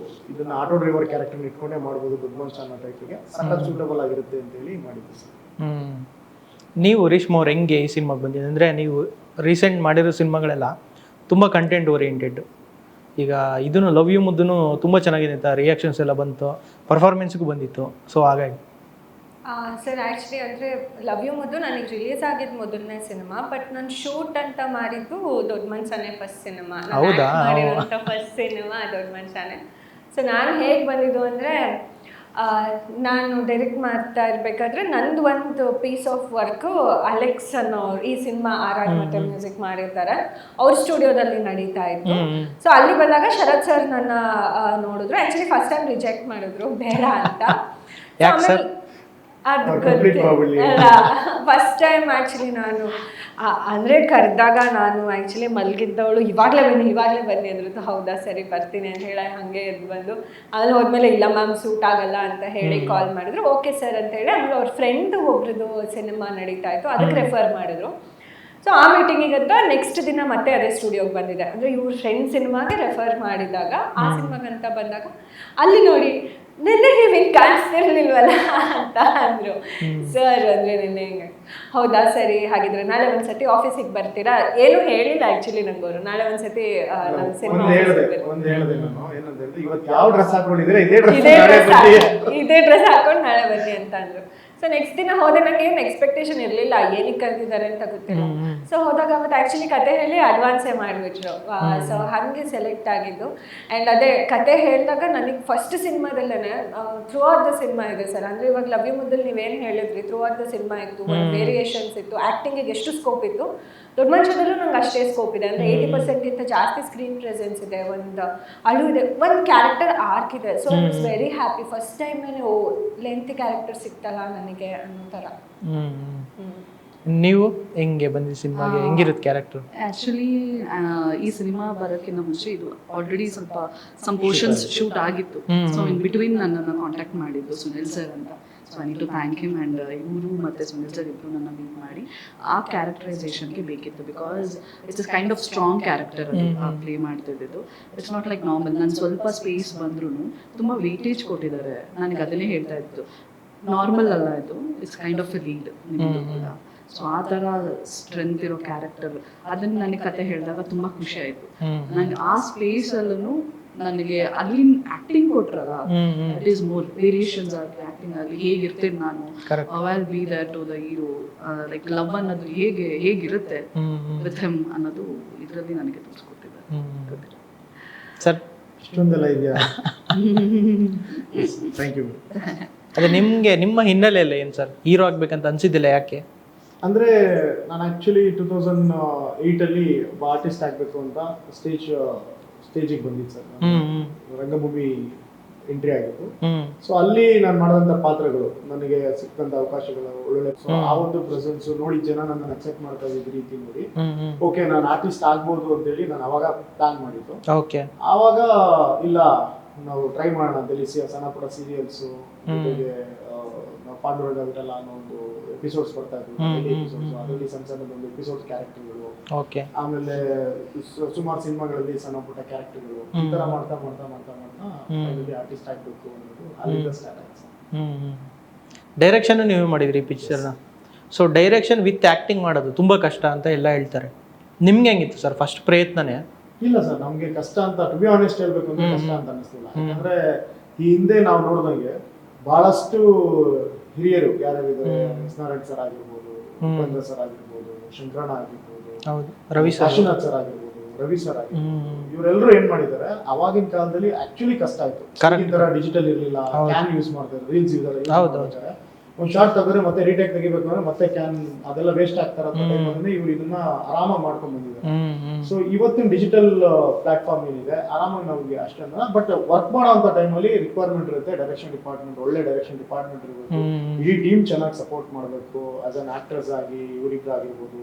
ಇದನ್ನ ಆಟೋ ಡ್ರೈವರ್ ಕ್ಯಾರೆಕ್ಟರ್ ಇಟ್ಕೊಂಡೇ ಮಾಡ್ಬೋದು ದೊಡ್ಡ ಮನುಷ್ಯ ಅನ್ನೋ ಟೈಟ್ಗೆ ಸಖತ್ ಸೂಟಬಲ್ ಆಗಿರುತ್ತೆ ಅಂತ ಹೇಳಿ ಮಾಡಿದ್ವಿ ಸರ್. ನೀವು ರೇಷ್ಮಾ ಅವ್ರು ಹೆಂಗೆ ಈ ಸಿನಿಮಾಗೆ ಬಂದಿದೆ ಅಂದರೆ, ನೀವು ರೀಸೆಂಟ್ ಮಾಡಿರೋ ಸಿನಿಮಾಗಳೆಲ್ಲ ತುಂಬ ಕಂಟೆಂಟ್ ಓರಿಯೆಂಟೆಡ್. ಈಗ ಇದನ್ನು ಲವ್ ಯು ಮುದ್ದೂ ತುಂಬ ಚೆನ್ನಾಗಿದೆ ಅಂತ ರಿಯಾಕ್ಷನ್ಸ್ ಎಲ್ಲ ಬಂತು, ಪರ್ಫಾರ್ಮೆನ್ಸ್ಗೂ ಬಂದಿತ್ತು. ಸೊ ಹಾಗಾಗಿ ಸರ್ ಆ್ಯಕ್ಚುಲಿ ಅಂದರೆ ಲವ್ ಯು ಮುದ್ದು ನನಗೆ ರಿಲೀಸ್ ಆಗಿದ್ದು ಮೊದಲನೇ ಸಿನಿಮಾ, ಬಟ್ ನಾನು ಶೂಟ್ ಅಂತ ಮಾಡಿದ್ದು ದೊಡ್ಡ ಮನ್ಸನೇ ಫಸ್ಟ್ ಸಿನಿಮಾ. ಮಾಡಿರೋಂಥ ಫಸ್ಟ್ ಸಿನಿಮಾ ದೊಡ್ಡ ಮನ್ಸನೇ. ಸೊ ನಾನು ಹೇಗೆ ಬಂದಿದ್ದು ಅಂದರೆ, ನಾನು ಡೈರೆಕ್ಟ್ ಮಾಡ್ತಾ ಇರಬೇಕಾದ್ರೆ ನಂದು ಒಂದು ಪೀಸ್ ಆಫ್ ವರ್ಕು ಅಲೆಕ್ಸ್ ಅನ್ನೋರು ಈ ಸಿನಿಮಾ ಆರ್ ಮತ್ತೆ ಮ್ಯೂಸಿಕ್ ಮಾಡಿರ್ತಾರೆ, ಅವ್ರ ಸ್ಟುಡಿಯೋದಲ್ಲಿ ನಡೀತಾ ಇತ್ತು. ಸೊ ಅಲ್ಲಿ ಬಂದಾಗ ಶರತ್ ಸರ್ ನನ್ನ ನೋಡಿದ್ರು. ಆ್ಯಕ್ಚುಲಿ ಫಸ್ಟ್ ಟೈಮ್ ರಿಜೆಕ್ಟ್ ಮಾಡಿದ್ರು ಬೇಡ ಅಂತ. ಅದು ಗೊತ್ತಿಲ್ಲ, ಫಸ್ಟ್ ಟೈಮ್ ಆ್ಯಕ್ಚುಲಿ ನಾನು ಅಂದರೆ ಕರೆದಾಗ ನಾನು ಆ್ಯಕ್ಚುಲಿ ಮಲಗಿದ್ದವಳು, ಇವಾಗಲೇ ಬನ್ನಿ ಅಂದ್ರು. ಹೌದಾ ಸರಿ ಬರ್ತೀನಿ ಅಂತ ಹೇಳಿ ಹಾಗೆ ಎದ್ದು ಬಂದು ಆಮೇಲೆ ಹೋದ್ಮೇಲೆ ಇಲ್ಲ ಮ್ಯಾಮ್ ಸೂಟ್ ಆಗಲ್ಲ ಅಂತ ಹೇಳಿ ಕಾಲ್ ಮಾಡಿದ್ರು. ಓಕೆ ಸರ್ ಅಂತ ಹೇಳಿ ಆಮೇಲೆ ಅವ್ರ ಫ್ರೆಂಡ್ ಒಬ್ರದ್ದು ಸಿನಿಮಾ ನಡೀತಾ ಇತ್ತು, ಅದಕ್ಕೆ ರೆಫರ್ ಮಾಡಿದ್ರು. ಸೊ ಆ ಮೀಟಿಂಗಿಗಂತ ನೆಕ್ಸ್ಟ್ ದಿನ ಮತ್ತೆ ಅದೇ ಸ್ಟುಡಿಯೋಗೆ ಬಂದಿದೆ. ಅಂದರೆ ಇವ್ರ ಫ್ರೆಂಡ್ ಸಿನಿಮಾಗೆ ರೆಫರ್ ಮಾಡಿದಾಗ ಆ ಸಿನಿಮಾಗಂತ ಬಂದಾಗ ಅಲ್ಲಿ ನೋಡಿ ನಿನ್ನೆ ನೀವು ಹಿಂಗೆ ಕಾಣಿಸ್ತಿರ್ಲಿಲ್ವಲ್ಲ ಅಂತ ಅಂದರು ಸರ್. ಅಂದರೆ ನಿನ್ನೆ ಹಿಂಗೆ ಹೌದಾ ಸರಿ ಹಾಗಿದ್ರೆ ನಾಳೆ ಒಂದ್ಸತಿ ಆಫೀಸಿಗೆ ಬರ್ತೀರಾ? ಏನು ಹೇಳಿಲ್ಲ ಆ್ಯಕ್ಚುಲಿ ನಂಗೆ ಅವರು. ನಾಳೆ ಒಂದ್ಸತಿ ನನ್ನ ಸಿನಿಮಾ ಇದೇ ಡ್ರೆಸ್ ಹಾಕೊಂಡು ನಾಳೆ ಬನ್ನಿ ಅಂತ ಅಂದರು. ಸೊ ನೆಕ್ಸ್ಟ್ ದಿನ ಹೋದೆ, ನಂಗೆ ಏನು ಎಕ್ಸ್ಪೆಕ್ಟೇಷನ್ ಇರಲಿಲ್ಲ ಏನಕ್ಕೆ ಕರೆದಿದ್ದಾರೆ ಅಂತ ಗೊತ್ತಿಲ್ಲ. ಸೊ ಹೋದಾಗ ಅವತ್ತು ಆ್ಯಕ್ಚುಲಿ ಕತೆ ಹೇಳಿ ಅಡ್ವಾನ್ಸೇ ಮಾಡಿಬಿಟ್ರು. ಸೊ ಹಾಗೆ ಸೆಲೆಕ್ಟ್ ಆಗಿದ್ದು. ಆ್ಯಂಡ್ ಅದೇ ಕತೆ ಹೇಳಿದಾಗ ನನಗೆ ಫಸ್ಟ್ ಸಿನಿಮಾದಲ್ಲೇ ಥ್ರೂ ಔಟ್ ದ ಸಿನಿಮಾ ಇದೆ ಸರ್. ಅಂದರೆ ಇವಾಗ ಲವ್ ಯು ಮುದ್ದಲ್ಲಿ ನೀವೇನು ಹೇಳಿದ್ರಿ, ಥ್ರೂ ಔಟ್ ದ ಸಿನಿಮಾ ಇತ್ತು, ಒಂದು ವೇರಿಯೇಷನ್ಸ್ ಇತ್ತು, ಆ್ಯಕ್ಟಿಂಗಿಗೆ ಎಷ್ಟು ಸ್ಕೋಪ್ ಇತ್ತು, ದೊಡ್ಡ ಮನುಷ್ಯದಲ್ಲೂ ನಂಗೆ ಅಷ್ಟೇ ಸ್ಕೋಪ್ ಇದೆ. ಅಂದರೆ 80%ಗಿಂತ ಜಾಸ್ತಿ ಸ್ಕ್ರೀನ್ ಪ್ರೆಸೆನ್ಸ್ ಇದೆ, ಒಂದು ಅಳು ಇದೆ, ಒಂದು ಕ್ಯಾರೆಕ್ಟರ್ ಆರ್ಕ್ ಇದೆ. So I was very happy. First time ನಾನು ಲೆಂತಿ ಕ್ಯಾರೆಕ್ಟರ್ ಸಿಕ್ತಲ್ಲ ನನಗೆ ಅನ್ನೋ ಥರ. ನೀವು ಹೆಂಗೆ ಬಂದಿದ್ದು ಸಿನಿಮಾಗೆ? ಹೆಂಗಿರುತ್ತೆ ಕ್ಯಾರೆಕ್ಟರ್? ಆ್ಯಕ್ಚುಲಿ ಈ ಸಿನಿಮಾ ಬರೋಕ್ಕಿಂತ ಮುಂಚೆ ಇದು ಆಲ್ರೆಡಿ ಸಮ್ ಪೋರ್ಷನ್ಸ್ ಶೂಟ್ ಆಗಿತ್ತು. ಸೊ ಇನ್ ಬಿಟ್ವೀನ್ ನನ್ನನ್ನು ಕಾಂಟ್ಯಾಕ್ಟ್ ಮಾಡಿದ್ದು ಸುನಿಲ್ ಸರ್ ಅಂತ. So I need to thank him. And ಇವರು ಮತ್ತು ಸುನಿಲ್ ಸರ್ ಇಬ್ಬರು ನನ್ನ ಮೀಟ್ ಮಾಡಿ ಆ ಕ್ಯಾರೆಕ್ಟರೈಸೇಷನ್ಗೆ ಬೇಕಿತ್ತು. Because it's a kind of strong character ಅದು ಪ್ಲೇ ಮಾಡ್ತಿದ್ದು. It's not like normal. ನಾನು ಸ್ವಲ್ಪ ಸ್ಪೇಸ್ ಬಂದ್ರೂ ತುಂಬ ವೇಟೇಜ್ ಕೊಟ್ಟಿದ್ದಾರೆ. ನನಗೆ ಅದನ್ನೇ ಹೇಳ್ತಾ ಇತ್ತು, ನಾರ್ಮಲ್ ಅಲ್ಲ ಇದು, it's kind of A lead ನಿಮ್ಮದು ಕೂಡ. ಸೊ ಆ ಥರ ಸ್ಟ್ರೆಂತ್ ಇರೋ ಕ್ಯಾರೆಕ್ಟರ್, ಅದನ್ನು ನನಗೆ ಕತೆ ಹೇಳಿದಾಗ ತುಂಬ ಖುಷಿ ಆಯಿತು. ನನಗೆ ಆ ಸ್ಪೇಸಲ್ಲೂ ನನಗೆ ಅಲ್ಲಿ ಆ್ಯಕ್ಟಿಂಗ್ ಕೊಟ್ರಲ್ಲ, ಇಟ್ ಈಸ್ ಮೋರ್ ವೇರಿಯೇಷನ್ಸ್ ಆಗಲಿ ಆ್ಯಕ್ಟಿಂಗ್ ಆಗಲಿ, ಹೇಗಿರ್ತೀನಿ ನಾನು, I be there to the hero, like love ಅನ್ನೋದು ಹೇಗಿರುತ್ತೆ ವಿತ್ ಹಿಮ್ ಅನ್ನೋದು ಇದರಲ್ಲಿ ನನಗೆ ತೋರಿಸ್ಕೊಟ್ಟಿದ್ದಾರೆ ಸರ್. ಇಷ್ಟೊಂದೆಲ್ಲ ಇದೆಯಾ? Thank you. ಅದೇ ನಿಮಗೆ ನಿಮ್ಮ ಹಿನ್ನೆಲೆಯಲ್ಲ ಏನು ಸರ್ ಹೀರೋ ಆಗ್ಬೇಕಂತ ಅನ್ಸಿದ್ದಿಲ್ಲ, ಯಾಕೆ? ಅಂದರೆ ನಾನು ಆ್ಯಕ್ಚುಲಿ 2008 ಒಬ್ಬ ಆರ್ಟಿಸ್ಟ್ ಆಗಬೇಕು ಅಂತ ಸ್ಟೇಜಿಗೆ ಬಂದಿದ್ದು ಸರ್. ರಂಗಭೂಮಿ ಎಂಟ್ರಿ ಆಗಿತ್ತು. ಸೊ ಅಲ್ಲಿ ನಾನು ಮಾಡಿದಂಥ ಪಾತ್ರಗಳು, ನನಗೆ ಸಿಕ್ಕಂಥ ಅವಕಾಶಗಳು ಒಳ್ಳೊಳ್ಳೆ, ಸೊ ಆ ಒಂದು ಪ್ರೆಸೆನ್ಸ್ ನೋಡಿ ಜನ ನನ್ನನ್ನು ಅಕ್ಸೆಪ್ಟ್ ಮಾಡ್ತಾ ಇದ್ದ ರೀತಿ ನೋಡಿ ಓಕೆ ನಾನು ಆರ್ಟಿಸ್ಟ್ ಆಗ್ಬೋದು ಅಂತೇಳಿ ನಾನು ಅವಾಗ ಪ್ಲಾನ್ ಮಾಡಿದ್ದು. ಓಕೆ, ಆವಾಗ ಇಲ್ಲ ನಾವು ಟ್ರೈ ಮಾಡೋಣ ಅಂತೇಳಿ ಸಣ್ಣ ಪುಟ್ಟ ಸೀರಿಯಲ್ಸು, ಜೊತೆಗೆ ಪಾಂಡುರಂಗ ವಿಠಲ ಅನ್ನೋ ಒಂದು ಎಪಿಸೋಡ್ಸ್ ಬರ್ತಾ ಇದ್ವು, ಎಪಿಸೋಡ್ಸ್, ಅದರಲ್ಲಿ ಸಣ್ಣ ಸಣ್ಣದೊಂದು ಎಪಿಸೋಡ್ ಕ್ಯಾರೆಕ್ಟರ್ಗಳು, ಓಕೆ, ಆಮೇಲೆ ಸುಮಾರು ಸಿನಿಮಾಗಳಲ್ಲಿ ಸಣ್ಣ ಪುಟ್ಟ ಕ್ಯಾರೆಕ್ಟರ್ಗಳು, ಈ ತರ ಮಾಡ್ತಾ ಮಾಡ್ತಾ ಮಾಡ್ತಾ ಮಾಡ್ತಾ ಆರ್ಟಿಸ್ಟ್ ಆಗ್ಬೇಕು ಅನ್ನೋದು ಅಲ್ಲಿಂದ ಸ್ಟಾರ್ಟ್ ಆಯ್ತು. ಡೈರೆಕ್ಷನ್ ನೀವೇ ಮಾಡಿದ್ರಿ ಈ ಪಿಕ್ಚರ್ನ. ಸೊ ಡೈರೆಕ್ಷನ್ ವಿತ್ ಆ್ಯಕ್ಟಿಂಗ್ ಮಾಡೋದು ತುಂಬ ಕಷ್ಟ ಅಂತ ಎಲ್ಲ ಹೇಳ್ತಾರೆ. ನಿಮ್ಗೆ ಹೆಂಗಿತ್ತು ಸರ್ ಫಸ್ಟ್ ಪ್ರಯತ್ನನೇ? ಇಲ್ಲ ಸರ್, ನಮ್ಗೆ ಕಷ್ಟ ಅಂತ ಟು ಬಿ ಆನೆಸ್ಟ್ ಹೇಳ್ಬೇಕು ಅಂದ್ರೆ ಕಷ್ಟ ಅಂತ ಅನಿಸ್ತಿಲ್ಲ. ಯಾಕಂದ್ರೆ ಈ ಹಿಂದೆ ನಾವು ನೋಡಿದಂಗೆ ಬಹಳಷ್ಟು ಹಿರಿಯರು ಯಾರ್ಯಾರಿದ್ದಾರೆ, ನಾರಾಯಣ್ ಸರ್ ಆಗಿರ್ಬೋದು, ಉಪೇಂದ್ರ ಸರ್ ಆಗಿರ್ಬೋದು, ಶಂಕರಣ್ಣ ಆಗಿರ್ಬೋದು, ರವಿ ಕಾಶಿನಾಥ್ ಸರ್ ಆಗಿರ್ಬೋದು, ರವಿ ಸರ್ ಆಗಿರ್ಬೋದು, ಇವರೆಲ್ಲರೂ ಏನ್ ಮಾಡಿದ್ದಾರೆ ಅವಾಗಿನ ಕಾಲದಲ್ಲಿ ಆಕ್ಚುಲಿ ಕಷ್ಟ ಆಯ್ತು. ಈ ತರ ಡಿಜಿಟಲ್ ಇರ್ಲಿಲ್ಲ, ಕ್ಯಾನ್ ಯೂಸ್ ಮಾಡ್ತಾರೆ, ರೀಲ್ಸ್ ಯೂಸ್ ಒಂದು ಶಾರ್ಟ್ ತೆಗೆದ್ರೆ ಮತ್ತೆ ರೀಟೇಕ್ ತೆಗಿಬೇಕು ಅಂದ್ರೆ ಮತ್ತೆ ಕ್ಯಾನ್ ಅದೆಲ್ಲ ವೇಸ್ಟ್ ಆಗ್ತಾರೆ ಅಂತ ಇವ್ರು ಇದನ್ನ ಆರಾಮಾಗಿ ಮಾಡ್ಕೊಂಡ್ ಬಂದಿದ್ದಾರೆ. ಸೊ ಇವತ್ತಿನ ಡಿಜಿಟಲ್ ಪ್ಲಾಟ್ಫಾರ್ಮ್ ಏನಿದೆ ಆರಾಮಾಗಿ ನಮಗೆ ಅಷ್ಟೊಂದು, ಬಟ್ ವರ್ಕ್ ಮಾಡೋಂಥ ಟೈಮಲ್ಲಿ ರಿಕ್ವೈರ್ಮೆಂಟ್ ಇರುತ್ತೆ. ಡೈರೆಕ್ಷನ್ ಡಿಪಾರ್ಟ್ಮೆಂಟ್, ಒಳ್ಳೆ ಡೈರೆಕ್ಷನ್ ಡಿಪಾರ್ಟ್ಮೆಂಟ್ ಇರಬೇಕು, ಇಡೀ ಟೀಮ್ ಚೆನ್ನಾಗಿ ಸಪೋರ್ಟ್ ಮಾಡಬೇಕು. ಆಸ್ ಅನ್ ಆಕ್ಟರ್ಸ್ ಆಗಿ ಇವರಿಬ್ರು ಆಗಿರ್ಬೋದು,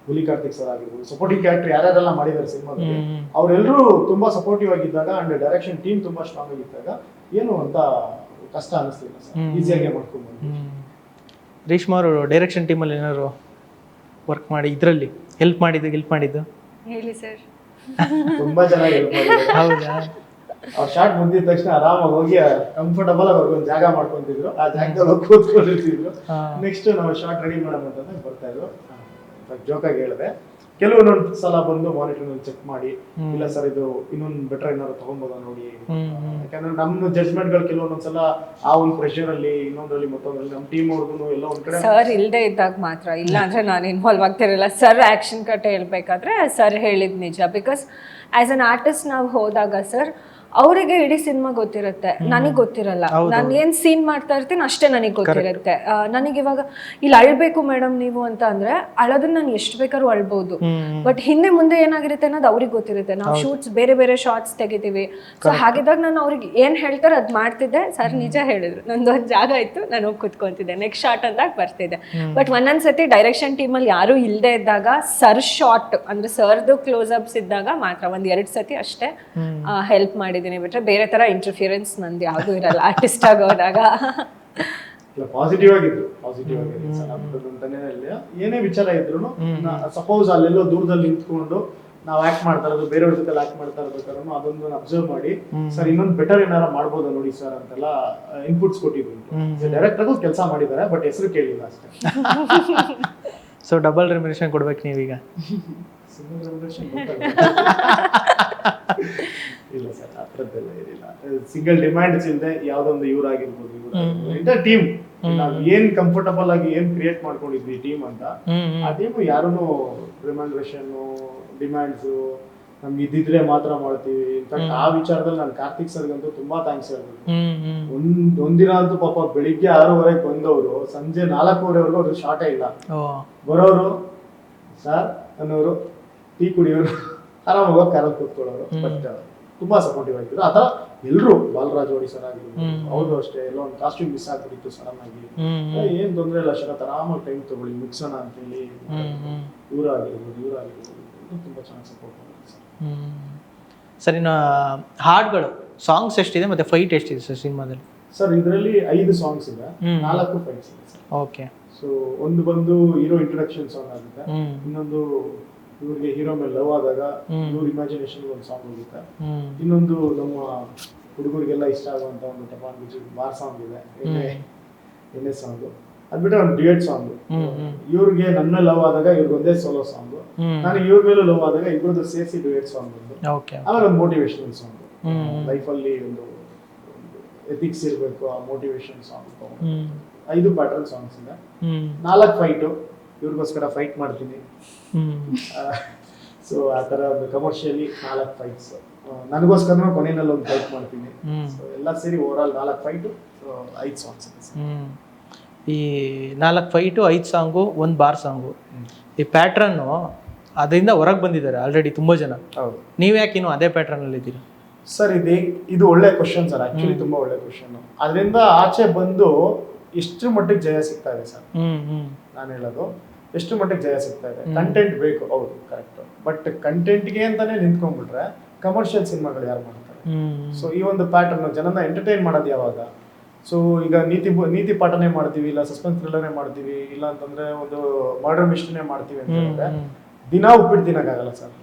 ಹುಲಿ ಕಾರ್ತಿಕ್ ಸರ್ ಆಗಿರ್ಬೋದು, ಸಪೋರ್ಟಿಂಗ್ ಕ್ಯಾರೆಕ್ಟರ್ ಯಾರ್ಯಾರೆಲ್ಲ ಮಾಡಿದ್ದಾರೆ ಸಿನಿಮಾದಲ್ಲಿ ಅವರೆಲ್ಲರೂ ತುಂಬಾ ಸಪೋರ್ಟಿವ್ ಆಗಿದ್ದಾಗ ಅಂಡ್ ಡೈರೆಕ್ಷನ್ ಟೀಮ್ ತುಂಬಾ ಸ್ಟ್ರಾಂಗ್ ಆಗಿದ್ದಾಗ ಏನು ಅಂತ ಕಷ್ಟ ಅನಿಸ್ತಿಲ್ಲ ಸರ್, ಈಸಿಯಾಗಿ ಮಾಡ್ಕೊಂಡು. ರೇಷ್ಮಾ ಅವರು ಡೈರೆಕ್ಷನ್ ಟೀಮಲ್ಲಿ ಏನಾದ್ರು ವರ್ಕ್ ಮಾಡಿ ಇದರಲ್ಲಿ ಹೆಲ್ಪ್ ಮಾಡಿದ್ದು ಹೇಳಿ ಸರ್. ತುಂಬಾ ಚೆನ್ನಾಗಿ ಹೆಲ್ಪ್ ಮಾಡಿದ್ದಾರೆ. ಹೌದಾ? ಅವ್ರ ಶಾರ್ಟ್ ಮುಗಿದ ತಕ್ಷಣ ಆರಾಮಾಗಿ ಹೋಗಿ ಕಂಫರ್ಟಬಲ್ ಆಗಿ ಒಂದು ಜಾಗ ಮಾಡ್ಕೊಂತಿದ್ರು, ಆ ಜಾಗದಲ್ಲಿ ಹೋಗಿ ಕೂತ್ಕೊಂಡಿರ್ತಿದ್ರು. ನೆಕ್ಸ್ಟ್ ನಾವು ಶಾರ್ಟ್ ರೆಡಿ ಮಾಡೋಣ ಅಂತಂದ್ರೆ ಬರ್ತಾ ಇದ್ರು. ಜೋಕಾಗಿ ಹೇಳಿದೆ, ಕೆಲವೊಂದೊಂದು ಸಲ ಬಂದು ಮಾನಿಟರ್ ಚೆಕ್ ಮಾಡಿ, ಇಲ್ಲ ಸರ್ ಇದು ಇನ್ನೊಂದು ಬೆಟರ್ ಏನಾದ್ರು ತಗೊಂಬೋದ ನೋಡಿ. ಯಾಕಂದ್ರೆ ನಮ್ಮ ಜಡ್ಜ್ಮೆಂಟ್ ಗಳು ಕೆಲವೊಂದೊಂದ್ಸಲ ಆ ಒಂದು ಪ್ರೆಷರ್ ಅಲ್ಲಿ ಇನ್ನೊಂದ್ರಲ್ಲಿ ಮತ್ತೊಂದ್ರಲ್ಲಿ ನಮ್ಮ ಟೀಮ್ ಅವ್ರದ್ದು ಎಲ್ಲ ಒಂದ್ ಕಡೆ ಸರ್ ಇಲ್ಲದೆ ಇದ್ದಾಗ ಮಾತ್ರ, ಇಲ್ಲ ಅಂದ್ರೆ ನಾನು ಇನ್ವಾಲ್ವ್ ಆಗ್ತಿರಲಿಲ್ಲ. ಸರ್ ಆಕ್ಷನ್ ಕಟ್ ಹೇಳ್ಬೇಕಾದ್ರೆ ಸರ್ ಹೇಳಿದ್ ನಿಜ. ಬಿಕಾಸ್ ಆಸ್ ಅನ್ ಆರ್ಟಿಸ್ಟ್ ನಾವು ಹೋದಾಗ ಸರ್ ಅವರಿಗೆ ಇಡೀ ಸಿನಿಮಾ ಗೊತ್ತಿರುತ್ತೆ, ನನಗೆ ಗೊತ್ತಿರಲ್ಲ. ನಾನು ಏನ್ ಸೀನ್ ಮಾಡ್ತಾ ಇರ್ತೀನಿ ಅಷ್ಟೇ ನನಗೆ ಗೊತ್ತಿರುತ್ತೆ. ನನಗೆ ಇವಾಗ ಇಲ್ಲಿ ಅಳ್ಬೇಕು ಮೇಡಮ್ ನೀವು ಅಂತ ಅಂದ್ರೆ ಅಳೋದನ್ನ ನಾನು ಎಷ್ಟು ಬೇಕಾದ್ರೂ ಅಳ್ಬಹುದು, ಬಟ್ ಹಿಂದೆ ಮುಂದೆ ಏನಾಗಿರುತ್ತೆ ಅನ್ನೋದು ಅವ್ರಿಗೆ ಗೊತ್ತಿರುತ್ತೆ. ನಾವು ಶೂಟ್ಸ್ ಬೇರೆ ಬೇರೆ ಶಾರ್ಟ್ಸ್ ತೆಗಿತೀವಿ. ಸೊ ಹಾಗಿದ್ದಾಗ ನಾನು ಅವ್ರಿಗೆ ಏನ್ ಹೇಳ್ತಾರೆ ಅದ್ ಮಾಡ್ತಿದ್ದೆ. ಸರ್ ನಿಜ ಹೇಳಿದ್ರು, ನಂದೊಂದು ಜಾಗ ಇತ್ತು, ನಾನು ಹೋಗಿ ಕುತ್ಕೊಂತಿದ್ದೆ, ನೆಕ್ಸ್ಟ್ ಶಾರ್ಟ್ ಅಂದಾಗ ಬರ್ತಿದ್ದೆ. ಬಟ್ ಒಂದೊಂದ್ಸತಿ ಡೈರೆಕ್ಷನ್ ಟೀಮಲ್ಲಿ ಯಾರು ಇಲ್ಲದೆ ಇದ್ದಾಗ ಸರ್ ಶಾರ್ಟ್ ಅಂದ್ರೆ ಸರ್ದು ಕ್ಲೋಸ್ ಅಪ್ಸ್ ಇದ್ದಾಗ ಮಾತ್ರ 1-2 ಸತಿ ಅಷ್ಟೇ ಹೆಲ್ಪ್ ಮಾಡಿ ಬಿಟ್ರೆ ಬೇರೆ ತರ ಇಂಟರ್ಫಿಯರೆನ್ಸ್ ನಂದು ಯಾವ್ದು ಇರಲ್ಲ ಆರ್ಟಿಸ್ಟ್ ಆಗೋದಾಗ. ಪಾಸಿಟಿವ್ ಆಗಿದ್ರು, ಏನೇ ವಿಚಾರ ಇದ್ರು ಸಪೋಸ್ ಅಲ್ಲೆಲ್ಲೋ ದೂರದಲ್ಲಿ ನಿಂತ್ಕೊಂಡು ನಾವು ಆಕ್ಟ್ ಮಾಡ್ತಾ ಇರೋದು, ಬೇರೆಯವ್ರ ಜೊತೆ ಆಕ್ಟ್ ಮಾಡ್ತಾ ಇರ್ಬೇಕಾದ್ರೂ ಅದೊಂದು ಅಬ್ಸರ್ವ್ ಮಾಡಿ ಸರ್ ಇನ್ನೊಂದು ಬೆಟರ್ ಏನಾರ ಮಾಡ್ಬೋದಾ ನೋಡಿ ಸರ್ ಅಂತೆಲ್ಲ ಇನ್ಪುಟ್ಸ್ ಕೊಟ್ಟಿದ್ರು. ಡೈರೆಕ್ಟ್ ಆಗು ಕೆಲಸ ಮಾಡಿದ್ದಾರೆ, ಬಟ್ ಹೆಸರು ಕೇಳಿಲ್ಲ ಅಷ್ಟೇ. ಸೊ ಡಬಲ್ ರೆಮ್ಯುನರೇಷನ್ ಕೊಡ್ಬೇಕು ನೀವೀಗ? ಇಲ್ಲ ಸರ್, ಆ ಥರದ್ದೆಲ್ಲ ಏನಿಲ್ಲ. ಸಿಂಗಲ್ ಡಿಮ್ಯಾಂಡ್ಸ್ ಇಲ್ಲದೆ ಯಾವ್ದೊಂದು ಇವ್ರಾಗಿರ್ಬೋದು ಟೀಮ್ ನಾವು ಏನ್ ಕಂಫರ್ಟಬಲ್ ಆಗಿ ಏನ್ ಕ್ರಿಯೇಟ್ ಮಾಡ್ಕೊಂಡಿದ್ವಿ ಟೀಮ್ ಅಂತ, ಆ ಟೀಮ್ ಯಾರೂ ರಿಮ್ಯಾಂಡ್ರೇಷನ್ ಡಿಮ್ಯಾಂಡ್ಸ್ ನಮ್ಗೆ ಇದ್ದಿದ್ರೆ ಮಾತ್ರ ಮಾಡ್ತೀವಿ. ಇನ್ಫ್ಯಾಕ್ಟ್ ಆ ವಿಚಾರದಲ್ಲಿ ನಾನು ಕಾರ್ತಿಕ್ ಸರ್ಗಂತೂ ತುಂಬಾ ಥ್ಯಾಂಕ್ಸ್ ಹೇಳ್ಬೇಕು. ಒಂದಿನ ಅಂತೂ ಪಾಪ ಬೆಳಿಗ್ಗೆ 6:30 ಬಂದವರು ಸಂಜೆ 4:00ವರೆಗೂ ಅವ್ರಿಗೆ ಶಾರ್ಟೇ ಇಲ್ಲ. ಬರೋರು ಸರ್ ಅನ್ನೋರು, ಟೀ ಕುಡಿಯೋರು, ಆರಾಮಾಗಿ ಹೋಗಿ ಕಾರಲ್ಲಿ ಕೂತ್ಕೊಳ್ಳೋರು. ಬಟ್ ತುಂಬಾ ಸಪೋರ್ಟಿವ್ ಆಗಿದ್ರು. ಆ ಥರ ಎಲ್ಲರೂ, ಬಾಲರಾಜ್ ಓಡಿ ಸರ್ ಆಗಿರ್ಬೋದು, ಅವರು ಅಷ್ಟೇ. ಎಲ್ಲೋ ಒಂದು ಕಾಸ್ಟ್ಯೂಮ್ ಮಿಸ್ ಆಗ್ಬಿಟ್ಟಿತ್ತು ಸಡನ್ ಆಗಿ, ಏನ್ ತೊಂದರೆ ಇಲ್ಲ ಶರತ್ ಆರಾಮಾಗಿ ಟೈಮ್ ತಗೊಳ್ಳಿ ಮುಗಿಸೋಣ ಅಂತೇಳಿ ಇವರಾಗಿರ್ಬೋದು ತುಂಬಾ ಚೆನ್ನಾಗಿ ಸಪೋರ್ಟ್ ಮಾಡಿದ್ರು ಸರ್. ಸರ್ ಇನ್ನು ಹಾಡುಗಳು, ಸಾಂಗ್ಸ್ ಎಷ್ಟಿದೆ ಮತ್ತೆ ಫೈಟ್ ಎಷ್ಟಿದೆ ಸರ್ ಸಿನಿಮಾದಲ್ಲಿ? ಸರ್ ಇದರಲ್ಲಿ 5 ಸಾಂಗ್ಸ್ ಇದೆ, 4 ಫೈಟ್ಸ್ ಇದೆ ಸರ್. ಓಕೆ. ಸೊ ಒಂದು ಬಂದು ಹೀರೋ ಇಂಟ್ರೊಡಕ್ಷನ್ ಸಾಂಗ್ ಆಗುತ್ತೆ, ಇನ್ನೊಂದು ಇವ್ರಿಗೆ ಹೀರೋ ಮೇಲೆ ಲವ್ ಆದಾಗ ಇವ್ರ ಇಮ್ಯಾಜಿನೇಷನ್ ಒಂದು ಸಾಂಗ್ ಹೋಗುತ್ತೆ, ಇನ್ನೊಂದು ನಮ್ಮ ಹುಡುಗರಿಗೆಲ್ಲ ಇಷ್ಟ ಆಗುವಂತ ಒಂದು ಟಪಾನ್ ಬಾರ್ ಸಾಂಗ್ ಇದೆ, ಎಣ್ಣೆ ಸಾಂಗ್, ಅದ್ಬಿಟ್ರೆ ಒಂದು ಡ್ಯೂಯೆಟ್ ಸಾಂಗ್. ಇವ್ರಿಗೆ ನನ್ನ ಲವ್ ಆದಾಗ ಇವ್ರಿಗೆ ಒಂದೇ ಸೋಲೋ ಸಾಂಗ್, ನನಗೆ ಇವ್ರ ಮೇಲೂ ಲವ್ ಆದಾಗ ಇಬ್ಬರದ್ದು ಸೇರಿಸಿ ಡ್ಯೂಯೆಟ್ ಸಾಂಗ್ ಒಂದು. ಆಮೇಲೆ ಒಂದು ಮೋಟಿವೇಶನಲ್ ಸಾಂಗ್, ಲೈಫಲ್ಲಿ ಒಂದು ಎಥಿಕ್ಸ್ ಇರಬೇಕು, ಆ ಮೋಟಿವೇಶನ್ ಸಾಂಗ್. 5 ಪ್ಯಾಟರ್ನ್ ಸಾಂಗ್ಸ್ ಇದೆ. 4 ಫೈಟು, ಇವ್ರಿಗೋಸ್ಕರ ಫೈಟ್ ಮಾಡ್ತೀನಿ. ಸೊ ಆ ಥರ ಒಂದು ಕಮರ್ಷಿಯಲಿ 4 ಫೈಟ್ಸ್, ನನಗೋಸ್ಕರ ಕೊನೆಯಲ್ಲಿ ಒಂದು ಫೈಟ್ ಮಾಡ್ತೀನಿ. ಸೊ ಎಲ್ಲ ಸೇರಿ ಓವರ್ ಆಲ್ 4 ಫೈಟು, 5 ಸಾಂಗ್ಸ್ ಇದೆ. ಈ 4 ಫೈಟು, 5 ಸಾಂಗು, 1 ಬಾರ್ ಸಾಂಗು, ಈ ಪ್ಯಾಟ್ರನ್ನು ಅದರಿಂದ ಹೊರಗೆ ಬಂದಿದ್ದಾರೆ ಆಲ್ರೆಡಿ ತುಂಬ ಜನ. ಹೌದು. ನೀವು ಯಾಕೆ ಇನ್ನು ಅದೇ ಪ್ಯಾಟ್ರನಲ್ಲಿ ಇದ್ದೀರಿ ಸರ್? ಇದು ಒಳ್ಳೆ ಕ್ವಶನ್ ಸರ್, ಆಕ್ಚುಲಿ ತುಂಬಾ ಒಳ್ಳೆ ಕ್ವಶನ್. ಅದರಿಂದ ಆಚೆ ಬಂದು ಎಷ್ಟು ಮಟ್ಟಿಗೆ ಜಯ ಸಿಗ್ತಾ ಇದೆ ಸರ್? ನಾನು ಹೇಳೋದು ಎಷ್ಟು ಮಟ್ಟಿಗೆ ಜಯ ಸಿಗ್ತಾ ಇದೆ. ಕಂಟೆಂಟ್ ಬೇಕು, ಹೌದು ಕರೆಕ್ಟ್. ಬಟ್ ಕಂಟೆಂಟ್ಗೆ ಅಂತಾನೆ ನಿಂತ್ಕೊಂಡ್ಬಿಟ್ರೆ ಕಮರ್ಷಿಯಲ್ ಸಿನಿಮಾಗಳು ಯಾರು ಮಾಡ್ತಾರೆ? ಸೊ ಈ ಒಂದು ಪ್ಯಾಟರ್ನ್ ಜನನ ಎಂಟರ್ಟೈನ್ ಮಾಡೋದು ಯಾವಾಗ? ಸೊ ಈಗ ನೀತಿ ಪಾಠನೇ ಮಾಡ್ತೀವಿ, ಇಲ್ಲ ಸಸ್ಪೆನ್ಸ್ ಥ್ರಿಲ್ಲರ್ನೇ ಮಾಡ್ತೀವಿ, ಇಲ್ಲ ಅಂತಂದ್ರೆ ಒಂದು ಮರ್ಡರ್ ಮಿಸ್ಟ್ರಿನೇ ಮಾಡ್ತೀವಿ ಅಂತ ಹೇಳಿದ್ರೆ ದಿನ ಉಪ್ಪಿಟ್ಟು ತಿನ್ನಕ್ಕಾಗಲ್ಲ ಸರ್.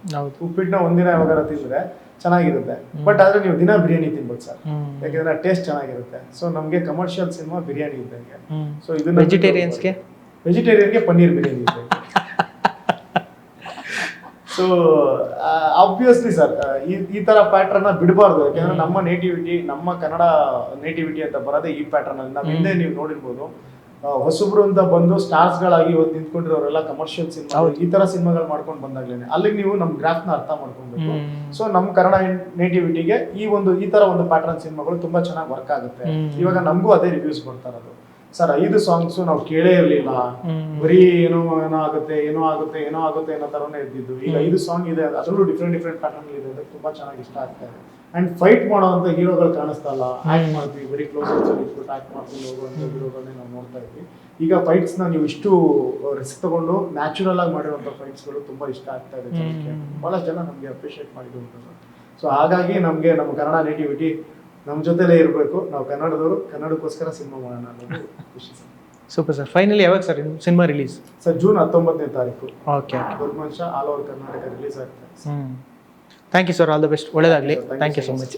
ಉಪ್ಪಿಟ್ಟನ್ನ ಒಂದಿನ ಯಾವಾಗಾರ ತಿಂದ್ರೆ ಚೆನ್ನಾಗಿರುತ್ತೆ, ಬಟ್ ಆದ್ರೆ ನೀವು ದಿನ ಬಿರಿಯಾನಿ ತಿನ್ಬೋದು ಸರ್, ಯಾಕಂದ್ರೆ ಟೇಸ್ಟ್ ಚೆನ್ನಾಗಿರುತ್ತೆ. ಸೊ ನಮ್ಗೆ ಕಮರ್ಷಿಯಲ್ ಸಿನಿಮಾ ಬಿರಿಯಾನಿ ಇದ್ದಂಗೆ. ಸೊ ಇದನ್ನ ವೆಜಿಟೇರಿಯನ್ಗೆ ಪನ್ನೀರ್ ಬಿರಿಯಾನಿ ಇದ್ದಂಗೆ. ಸೊ ಆಬ್ವಿಯಸ್ಲಿ ಸರ್ ಈ ತರ ಪ್ಯಾಟರ್ನ್ ಬಿಡಬಾರ್ದು, ಯಾಕಂದ್ರೆ ನಮ್ಮ ನೇಟಿವಿಟಿ, ನಮ್ಮ ಕನ್ನಡ ನೇಟಿವಿಟಿ ಅಂತ ಬರೋದೇ ಈ ಪ್ಯಾಟರ್ನ್ ಅಲ್ಲಿ. ನಾವು ಹಿಂದೆ ನೀವು ನೋಡಿರ್ಬೋದು, ಹೊಸಬ್ರು ಅಂತ ಬಂದು ಸ್ಟಾರ್ಸ್ ಗಳಾಗಿ ಇವತ್ತು ನಿಂತ್ಕೊಂಡಿರೋರೆಲ್ಲ ಕಮರ್ಷಿಯಲ್ ಸಿನಿಮಾ, ಈ ತರ ಸಿನಿಮಾಗಳು ಮಾಡ್ಕೊಂಡು ಬಂದಾಗ್ಲೇನೆ ಅಲ್ಲಿಗೆ ನೀವು ನಮ್ ಗ್ರಾಫ್ ನ ಅರ್ಥ ಮಾಡ್ಕೊಬೇಕು. ಸೊ ನಮ್ ಕನ್ನಡ ನೇಟಿವಿಟಿಗೆ ಈ ತರ ಒಂದು ಪ್ಯಾಟರ್ನ್ ಸಿನಿಮಾಗಳು ತುಂಬಾ ಚೆನ್ನಾಗಿ ವರ್ಕ್ ಆಗುತ್ತೆ. ಇವಾಗ ನಮಗೂ ಅದೇ ರಿವ್ಯೂಸ್ ಬರ್ತಾ ಇರೋದು ಸರ್. 5 ಸಾಂಗ್ಸ್ ನಾವು ಕೇಳೇ ಇರ್ಲಿಲ್ಲ, ಬರೀ ಏನೋ ಆಗುತ್ತೆ ಅನ್ನೋ ತರನೇ ಇದ್ದಿದ್ದು. ಈಗ 5 ಸಾಂಗ್ ಇದೆ, ಅದರಲ್ಲೂ ಡಿಫ್ರೆಂಟ್ ಪ್ಯಾಟರ್ನ್ ಇದೆ, ತುಂಬಾ ಚೆನ್ನಾಗಿ ಇಷ್ಟ ಆಗ್ತಾ ಇದೆ. ಅಂಡ್ ಫೈಟ್ ಮಾಡೋಂಥ ಹೀರೋಗಳು ಕಾಣಿಸ್ತಾ ಇಲ್ಲ, ಆಕ್ಟ್ ಮಾಡ್ತೀವಿ, ಬರೀ ಕ್ಲೋಸ್ ಇಟ್ಬಿಟ್ಟು ಆಕ್ಟ್ ಮಾಡ್ಕೊಂಡು ಹೋಗುವಂಥ ಹೀರೋಗಳನ್ನೇ ನಾವು ನೋಡ್ತಾ ಇದ್ವಿ. ಈಗ ಫೈಟ್ಸ್ ನ ನೀವು ಇಷ್ಟು ರಿಸ್ಕ್ ತಗೊಂಡು ನ್ಯಾಚುರಲ್ ಆಗಿ ಮಾಡಿರುವಂಥ ಫೈಟ್ಸ್ಗಳು ತುಂಬಾ ಇಷ್ಟ ಆಗ್ತಾ ಇದೆ ಜನಕ್ಕೆ. ಬಹಳಷ್ಟು ಜನ ನಮ್ಗೆ ಅಪ್ರಿಷಿಯೇಟ್ ಮಾಡಿದ್ರು ಅಂತ. ಸೊ ಹಾಗಾಗಿ ನಮ್ಗೆ ನಮ್ಮ ಕನ್ನಡ ನೇಟಿವಿಟಿ ನಮ್ಮ ಜೊತೆಲೇ ಇರಬೇಕು, ನಾವು ಕನ್ನಡದವರು, ಕನ್ನಡಕ್ಕೋಸ್ಕರ ಸಿನಿಮಾ ಮಾಡೋಣ ಅನ್ನೋದು ಖುಷಿ ಸರ್. Super sir. ಫೈನಲಿ ಯಾವಾಗ ಸರ್ ಸಿನಿಮಾ ರಿಲೀಸ್? ಸರ್ ಜೂನ್ 19ನೇ ತಾರೀಕು ಓಕೆ. ದೊಡ್ಡ ಮನುಷ್ಯ ಆಲ್ ಓವರ್ ಕರ್ನಾಟಕ ರಿಲೀಸ್ ಆಗ್ತದೆ. Thank you sir, all the best, ಒಳ್ಳೇದಾಗಲಿ. Thank you so much.